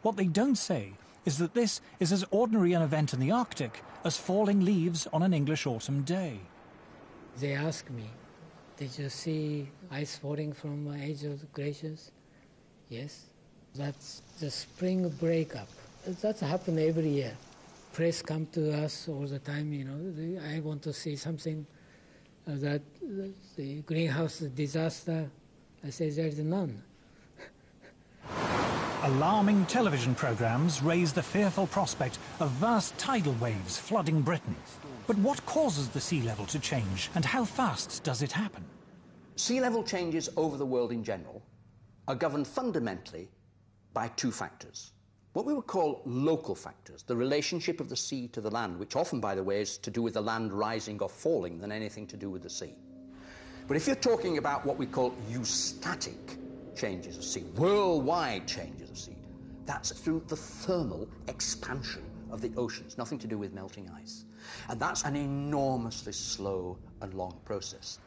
What they don't say is that this is as ordinary an event in the Arctic as falling leaves on an English autumn day. They ask me, did you see ice falling from the edge of the glaciers? Yes. That's the spring breakup. That's happened every year. Press come to us all the time, I want to see something that the greenhouse disaster. I say there's none. Alarming television programmes raise the fearful prospect of vast tidal waves flooding Britain. But what causes the sea level to change, and how fast does it happen? Sea level changes over the world in general are governed fundamentally by two factors. What we would call local factors, the relationship of the sea to the land, which often, by the way, is to do with the land rising or falling than anything to do with the sea. But if you're talking about what we call eustatic changes of sea, worldwide changes of sea, that's through the thermal expansion of the oceans, nothing to do with melting ice. And that's an enormously slow and long process.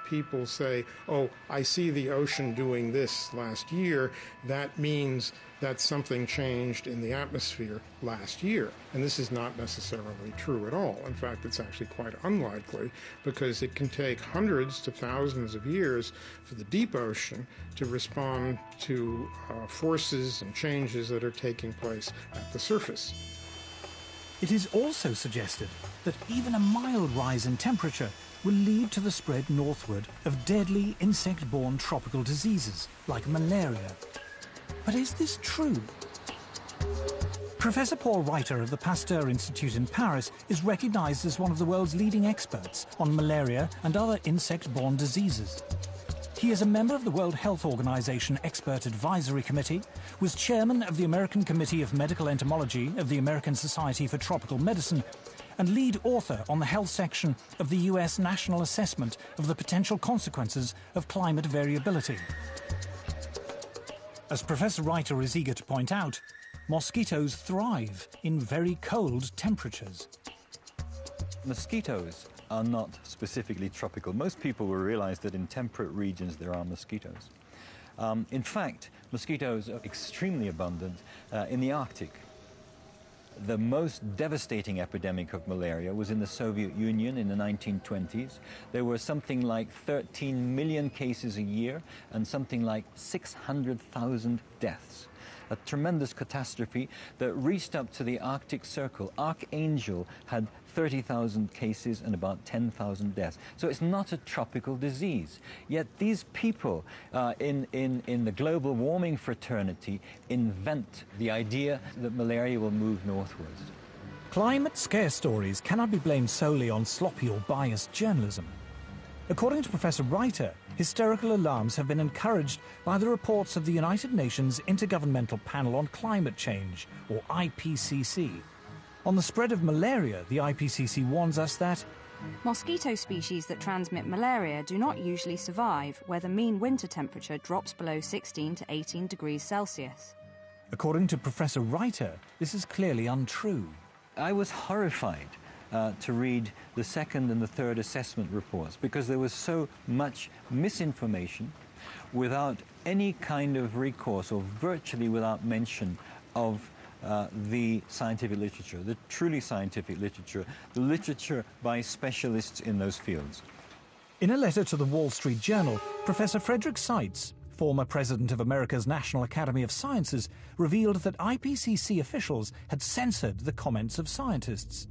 People say, oh, I see the ocean doing this last year. That means that something changed in the atmosphere last year. And this is not necessarily true at all. In fact, it's actually quite unlikely, because it can take hundreds to thousands of years for the deep ocean to respond to forces and changes that are taking place at the surface. It is also suggested that even a mild rise in temperature will lead to the spread northward of deadly insect-borne tropical diseases like malaria. But is this true? Professor Paul Reiter of the Pasteur Institute in Paris is recognized as one of the world's leading experts on malaria and other insect-borne diseases. He is a member of the World Health Organization Expert Advisory Committee, was chairman of the American Committee of Medical Entomology of the American Society for Tropical Medicine, and lead author on the health section of the US National Assessment of the Potential Consequences of Climate Variability. As Professor Reiter is eager to point out, mosquitoes thrive in very cold temperatures. Mosquitoes are not specifically tropical. Most people will realize that in temperate regions there are mosquitoes. In fact, mosquitoes are extremely abundant in the Arctic. The most devastating epidemic of malaria was in the Soviet Union in the 1920s. There were something like 13 million cases a year and something like 600,000 deaths. A tremendous catastrophe that reached up to the Arctic Circle. Archangel had 30,000 cases and about 10,000 deaths. So it's not a tropical disease. Yet these people in the global warming fraternity invent the idea that malaria will move northwards. Climate scare stories cannot be blamed solely on sloppy or biased journalism. According to Professor Reiter, hysterical alarms have been encouraged by the reports of the United Nations Intergovernmental Panel on Climate Change, or IPCC. On the spread of malaria, the IPCC warns us that mosquito species that transmit malaria do not usually survive where the mean winter temperature drops below 16 to 18 degrees Celsius. According to Professor Reiter, this is clearly untrue. I was horrified to read the second and the third assessment reports because there was so much misinformation without any kind of recourse, or virtually without mention of the scientific literature, the truly scientific literature, the literature by specialists in those fields. In a letter to the Wall Street Journal, Professor Frederick Seitz, former president of America's National Academy of Sciences, revealed that IPCC officials had censored the comments of scientists.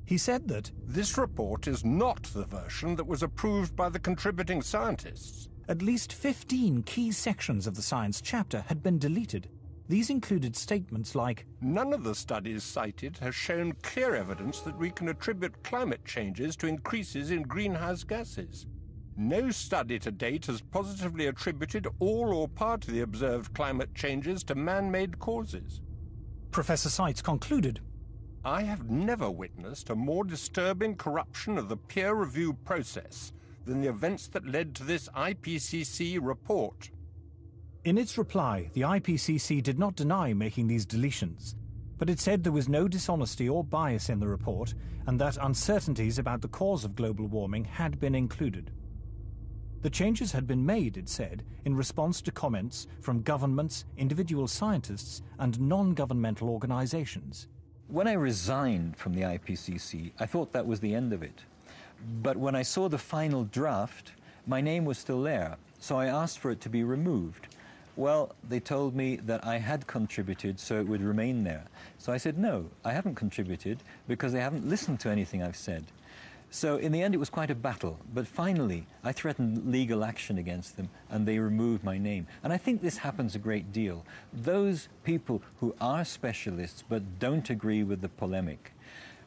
He said that this report is not the version that was approved by the contributing scientists. At least 15 key sections of the science chapter had been deleted. These included statements like, none of the studies cited has shown clear evidence that we can attribute climate changes to increases in greenhouse gases. No study to date has positively attributed all or part of the observed climate changes to man-made causes. Professor Seitz concluded, I have never witnessed a more disturbing corruption of the peer review process than the events that led to this IPCC report. In its reply, the IPCC did not deny making these deletions, but it said there was no dishonesty or bias in the report and that uncertainties about the cause of global warming had been included. The changes had been made, it said, in response to comments from governments, individual scientists, and non-governmental organizations. When I resigned from the IPCC, I thought that was the end of it. But when I saw the final draft, my name was still there, so I asked for it to be removed. Well, they told me that I had contributed, so it would remain there. So I said, no, I haven't contributed because they haven't listened to anything I've said. So in the end, it was quite a battle. But finally, I threatened legal action against them, and they removed my name. And I think this happens a great deal. Those people who are specialists but don't agree with the polemic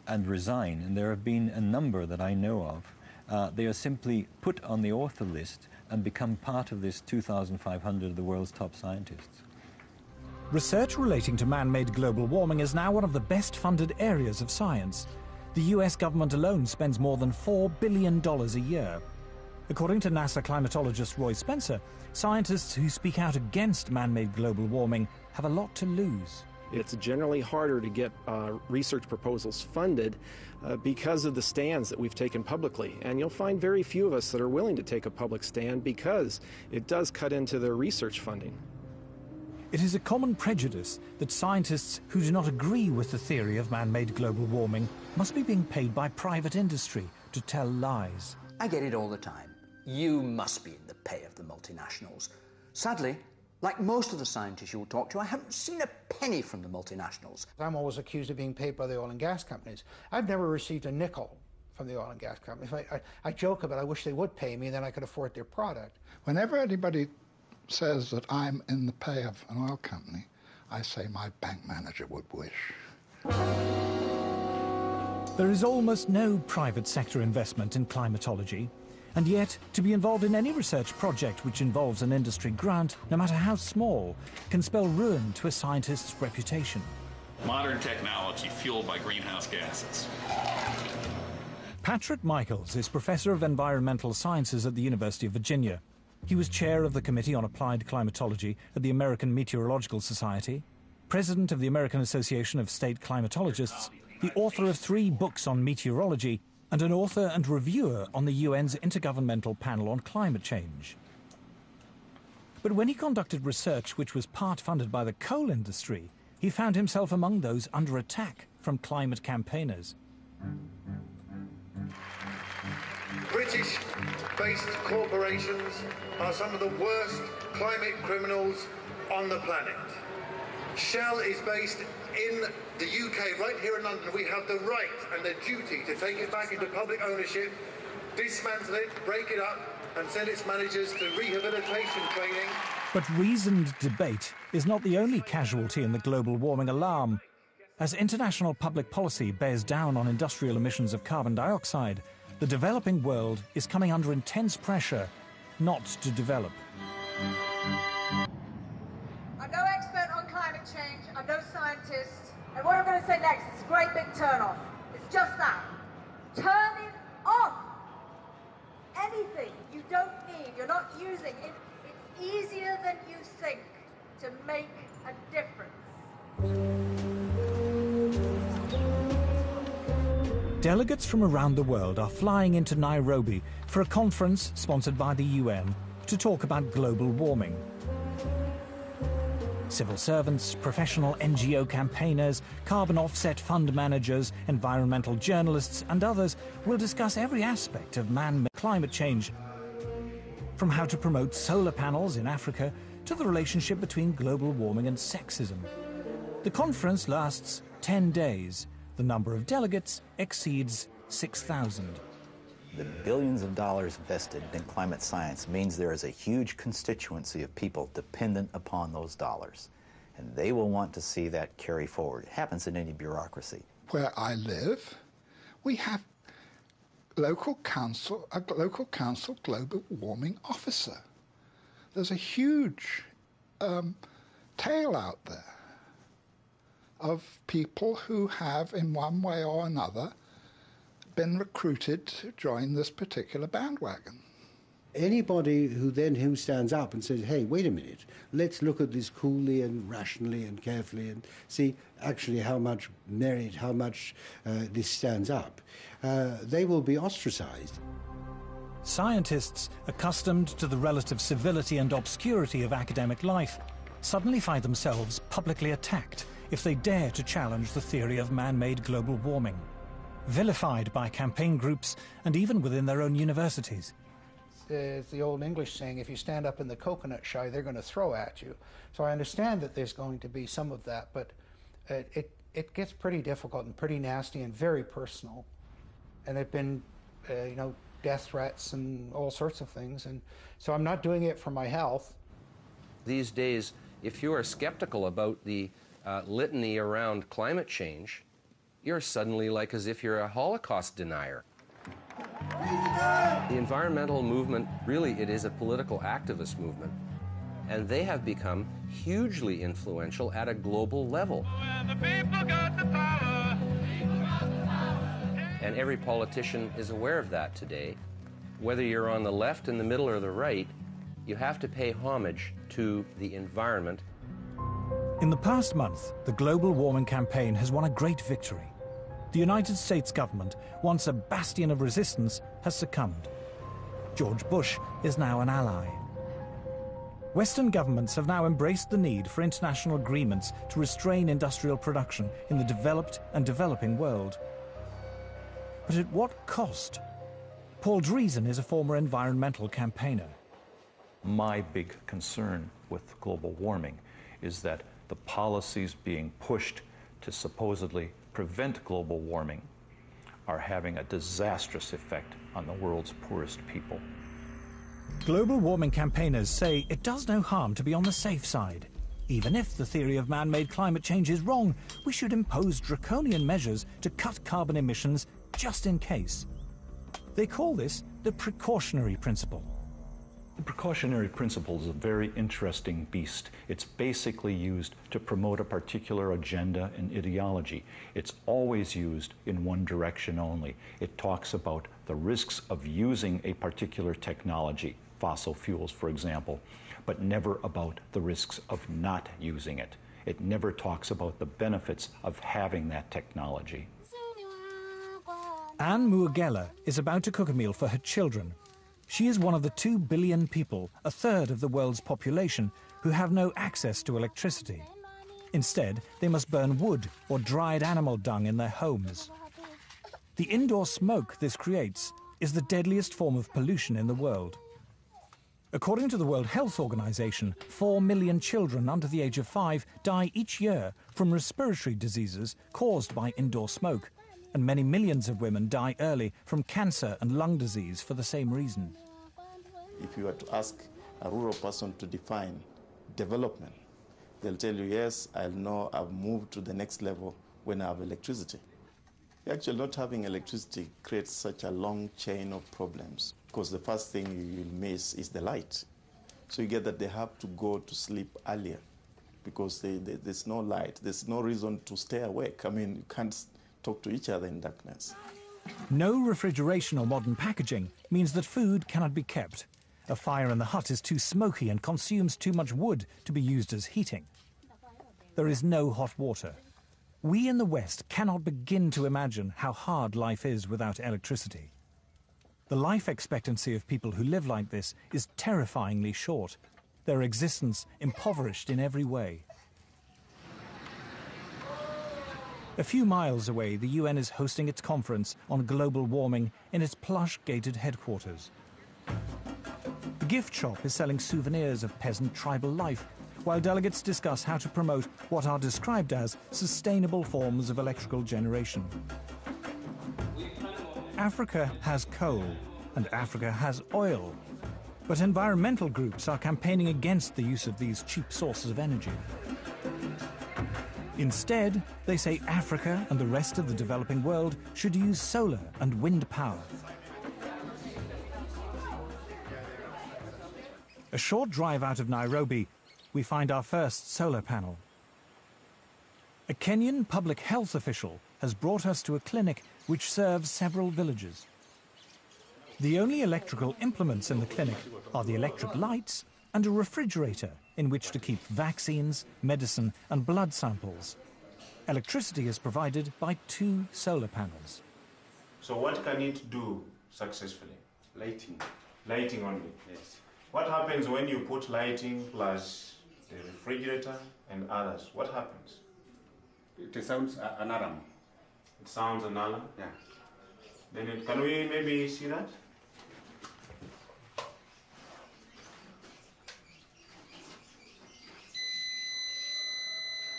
and resign, and there have been a number that I know of, they are simply put on the author list and become part of this 2,500 of the world's top scientists. Research relating to man-made global warming is now one of the best-funded areas of science. The US government alone spends more than $4 billion a year. According to NASA climatologist Roy Spencer, scientists who speak out against man-made global warming have a lot to lose. It's generally harder to get research proposals funded because of the stands that we've taken publicly. And you'll find very few of us that are willing to take a public stand because it does cut into their research funding. It is a common prejudice that scientists who do not agree with the theory of man-made global warming must be being paid by private industry to tell lies. I get it all the time. You must be in the pay of the multinationals. Sadly, like most of the scientists you'll talk to, I haven't seen a penny from the multinationals. I'm always accused of being paid by the oil and gas companies. I've never received a nickel from the oil and gas companies. I joke about I wish they would pay me, then I could afford their product. Whenever anybody says that I'm in the pay of an oil company, I say my bank manager would wish. There is almost no private sector investment in climatology, and yet to be involved in any research project which involves an industry grant, no matter how small, can spell ruin to a scientist's reputation. Modern technology fueled by greenhouse gases. Patrick Michaels is Professor of Environmental Sciences at the University of Virginia. He was chair of the Committee on Applied Climatology at the American Meteorological Society, president of the American Association of State Climatologists, the author of 3 books on meteorology, and an author and reviewer on the UN's Intergovernmental Panel on Climate Change. But when he conducted research which was part funded by the coal industry, he found himself among those under attack from climate campaigners. British-based corporations are some of the worst climate criminals on the planet. Shell is based in the UK, right here in London. We have the right and the duty to take it back into public ownership, dismantle it, break it up, and send its managers to rehabilitation training. But reasoned debate is not the only casualty in the global warming alarm. As international public policy bears down on industrial emissions of carbon dioxide, the developing world is coming under intense pressure not to develop. I'm no expert on climate change, I'm no scientist, and what I'm going to say next is a great big turn-off. It's just that. Turn it off! Anything you don't need, you're not using, it's easier than you think to make a difference. Delegates from around the world are flying into Nairobi for a conference sponsored by the UN to talk about global warming. Civil servants, professional NGO campaigners, carbon offset fund managers, environmental journalists and others will discuss every aspect of man-made climate change, from how to promote solar panels in Africa to the relationship between global warming and sexism. The conference lasts 10 days. The number of delegates exceeds 6,000. The billions of dollars invested in climate science means there is a huge constituency of people dependent upon those dollars. And they will want to see that carry forward. It happens in any bureaucracy. Where I live, we have a local council global warming officer. There's a huge tail out there of people who have, in one way or another, been recruited to join this particular bandwagon. anybody who stands up and says, hey, wait a minute, let's look at this coolly and rationally and carefully and see actually how much merit, how much this stands up, they will be ostracized. Scientists, accustomed to the relative civility and obscurity of academic life, suddenly find themselves publicly attacked if they dare to challenge the theory of man-made global warming, vilified by campaign groups and even within their own universities. It's the old English saying, if you stand up in the coconut shy, they're going to throw at you. So I understand that there's going to be some of that, but it gets pretty difficult and pretty nasty and very personal. And there've been, death threats and all sorts of things. And so I'm not doing it for my health. These days, if you are skeptical about the litany around climate change, you're suddenly like as if you're a Holocaust denier. The environmental movement, really, it is a political activist movement, and they have become hugely influential at a global level. And every politician is aware of that today. Whether you're on the left, in the middle, or the right, you have to pay homage to the environment. In the past month, the global warming campaign has won a great victory. The United States government, once a bastion of resistance, has succumbed. George Bush is now an ally. Western governments have now embraced the need for international agreements to restrain industrial production in the developed and developing world. But at what cost? Paul Driesen is a former environmental campaigner. My big concern with global warming is that the policies being pushed to supposedly prevent global warming are having a disastrous effect on the world's poorest people. Global warming campaigners say it does no harm to be on the safe side. Even if the theory of man-made climate change is wrong, we should impose draconian measures to cut carbon emissions just in case. They call this the precautionary principle. The precautionary principle is a very interesting beast. It's basically used to promote a particular agenda and ideology. It's always used in one direction only. It talks about the risks of using a particular technology, fossil fuels, for example, but never about the risks of not using it. It never talks about the benefits of having that technology. Anne Muagela is about to cook a meal for her children. She is one of the 2 billion people, a third of the world's population, who have no access to electricity. Instead, they must burn wood or dried animal dung in their homes. The indoor smoke this creates is the deadliest form of pollution in the world. According to the World Health Organization, 4 million children under the age of 5 die each year from respiratory diseases caused by indoor smoke, and many millions of women die early from cancer and lung disease for the same reason. If you were to ask a rural person to define development, they'll tell you, yes, I know I've moved to the next level when I have electricity. Actually, not having electricity creates such a long chain of problems because the first thing you'll miss is the light. So you get that they have to go to sleep earlier because there's no light. There's no reason to stay awake. I mean, you can't talk to each other in darkness. No refrigeration or modern packaging means that food cannot be kept. A fire in the hut is too smoky and consumes too much wood to be used as heating. There is no hot water. We in the West cannot begin to imagine how hard life is without electricity. The life expectancy of people who live like this is terrifyingly short, their existence impoverished in every way. A few miles away, the UN is hosting its conference on global warming in its plush gated headquarters. The gift shop is selling souvenirs of peasant tribal life, while delegates discuss how to promote what are described as sustainable forms of electrical generation. Africa has coal, and Africa has oil, but environmental groups are campaigning against the use of these cheap sources of energy. Instead, they say Africa and the rest of the developing world should use solar and wind power. A short drive out of Nairobi, we find our first solar panel. A Kenyan public health official has brought us to a clinic which serves several villages. The only electrical implements in the clinic are the electric lights and a refrigerator in which to keep vaccines, medicine and blood samples. Electricity is provided by 2 solar panels. So what can it do successfully? Lighting. Lighting only? Yes. What happens when you put lighting plus the refrigerator and others? What happens? It sounds an alarm. It sounds an alarm? Yeah. Then can we maybe see that?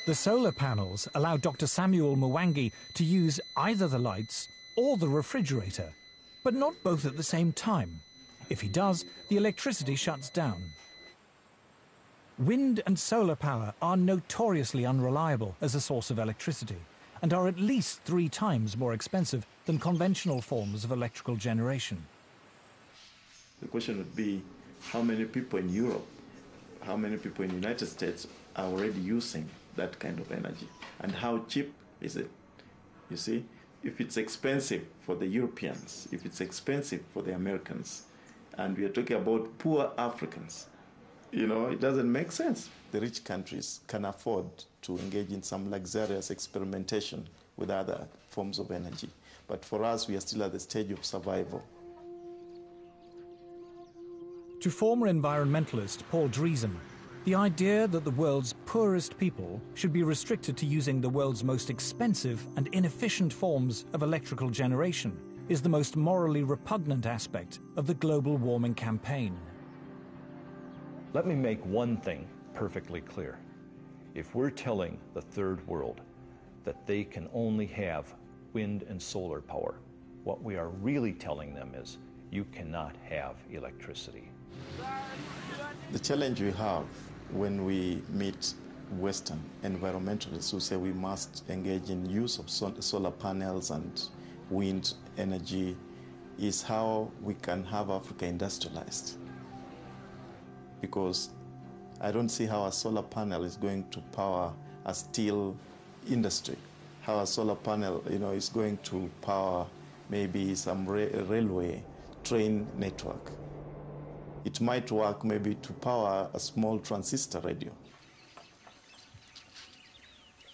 The solar panels allow Dr. Samuel Mwangi to use either the lights or the refrigerator, but not both at the same time. If he does, the electricity shuts down. Wind and solar power are notoriously unreliable as a source of electricity and are at least 3 times more expensive than conventional forms of electrical generation. The question would be, how many people in Europe, how many people in the United States are already using that kind of energy? And how cheap is it? You see, if it's expensive for the Europeans, if it's expensive for the Americans, and we are talking about poor Africans, you know, it doesn't make sense. The rich countries can afford to engage in some luxurious experimentation with other forms of energy. But for us, we are still at the stage of survival. To former environmentalist Paul Driesen, the idea that the world's poorest people should be restricted to using the world's most expensive and inefficient forms of electrical generation is the most morally repugnant aspect of the global warming campaign. Let me make one thing perfectly clear. If we're telling the third world that they can only have wind and solar power, what we are really telling them is you cannot have electricity. The challenge we have when we meet Western environmentalists who say we must engage in use of solar panels and wind energy is how we can have Africa industrialized. Because I don't see how a solar panel is going to power a steel industry, how a solar panel, you know, is going to power maybe some railway train network. It might work maybe to power a small transistor radio.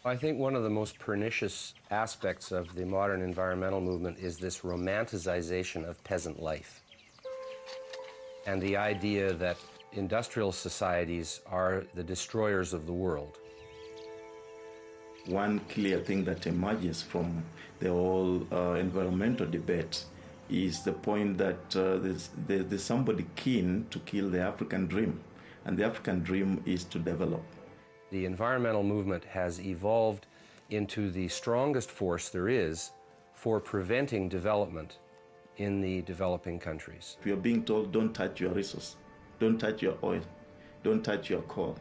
I think one of the most pernicious aspects of the modern environmental movement is this romanticization of peasant life. And the idea that industrial societies are the destroyers of the world. One clear thing that emerges from the whole environmental debate is the point that there's somebody keen to kill the African dream, and the African dream is to develop. The environmental movement has evolved into the strongest force there is for preventing development in the developing countries. We are being told, don't touch your resource, don't touch your oil, don't touch your coal.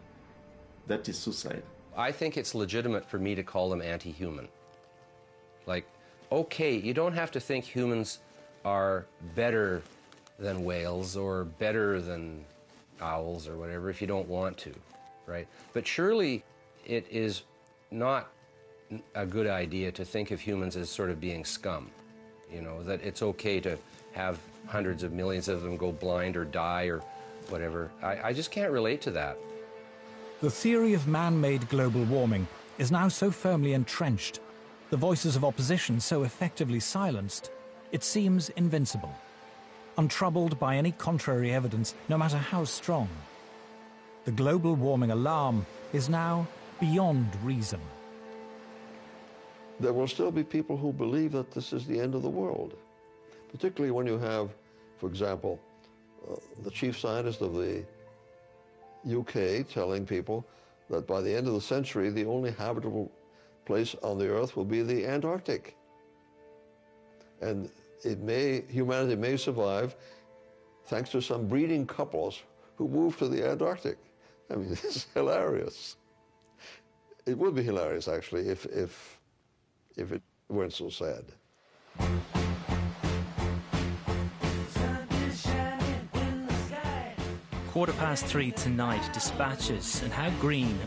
That is suicide. I think it's legitimate for me to call them anti-human. Like, okay, you don't have to think humans are better than whales or better than owls or whatever if you don't want to, right? But surely it is not a good idea to think of humans as sort of being scum, you know, that it's okay to have hundreds of millions of them go blind or die or whatever. I just can't relate to that. The theory of man-made global warming is now so firmly entrenched, the voices of opposition so effectively silenced, it seems invincible, untroubled by any contrary evidence, no matter how strong. The global warming alarm is now beyond reason. There will still be people who believe that this is the end of the world, particularly when you have, for example, the chief scientist of the UK telling people that by the end of the century, the only habitable place on the Earth will be the Antarctic. And humanity may survive thanks to some breeding couples who move to the Antarctic. I mean, it's hilarious. It would be hilarious, actually, if it weren't so sad. 3:15 tonight, dispatches and how green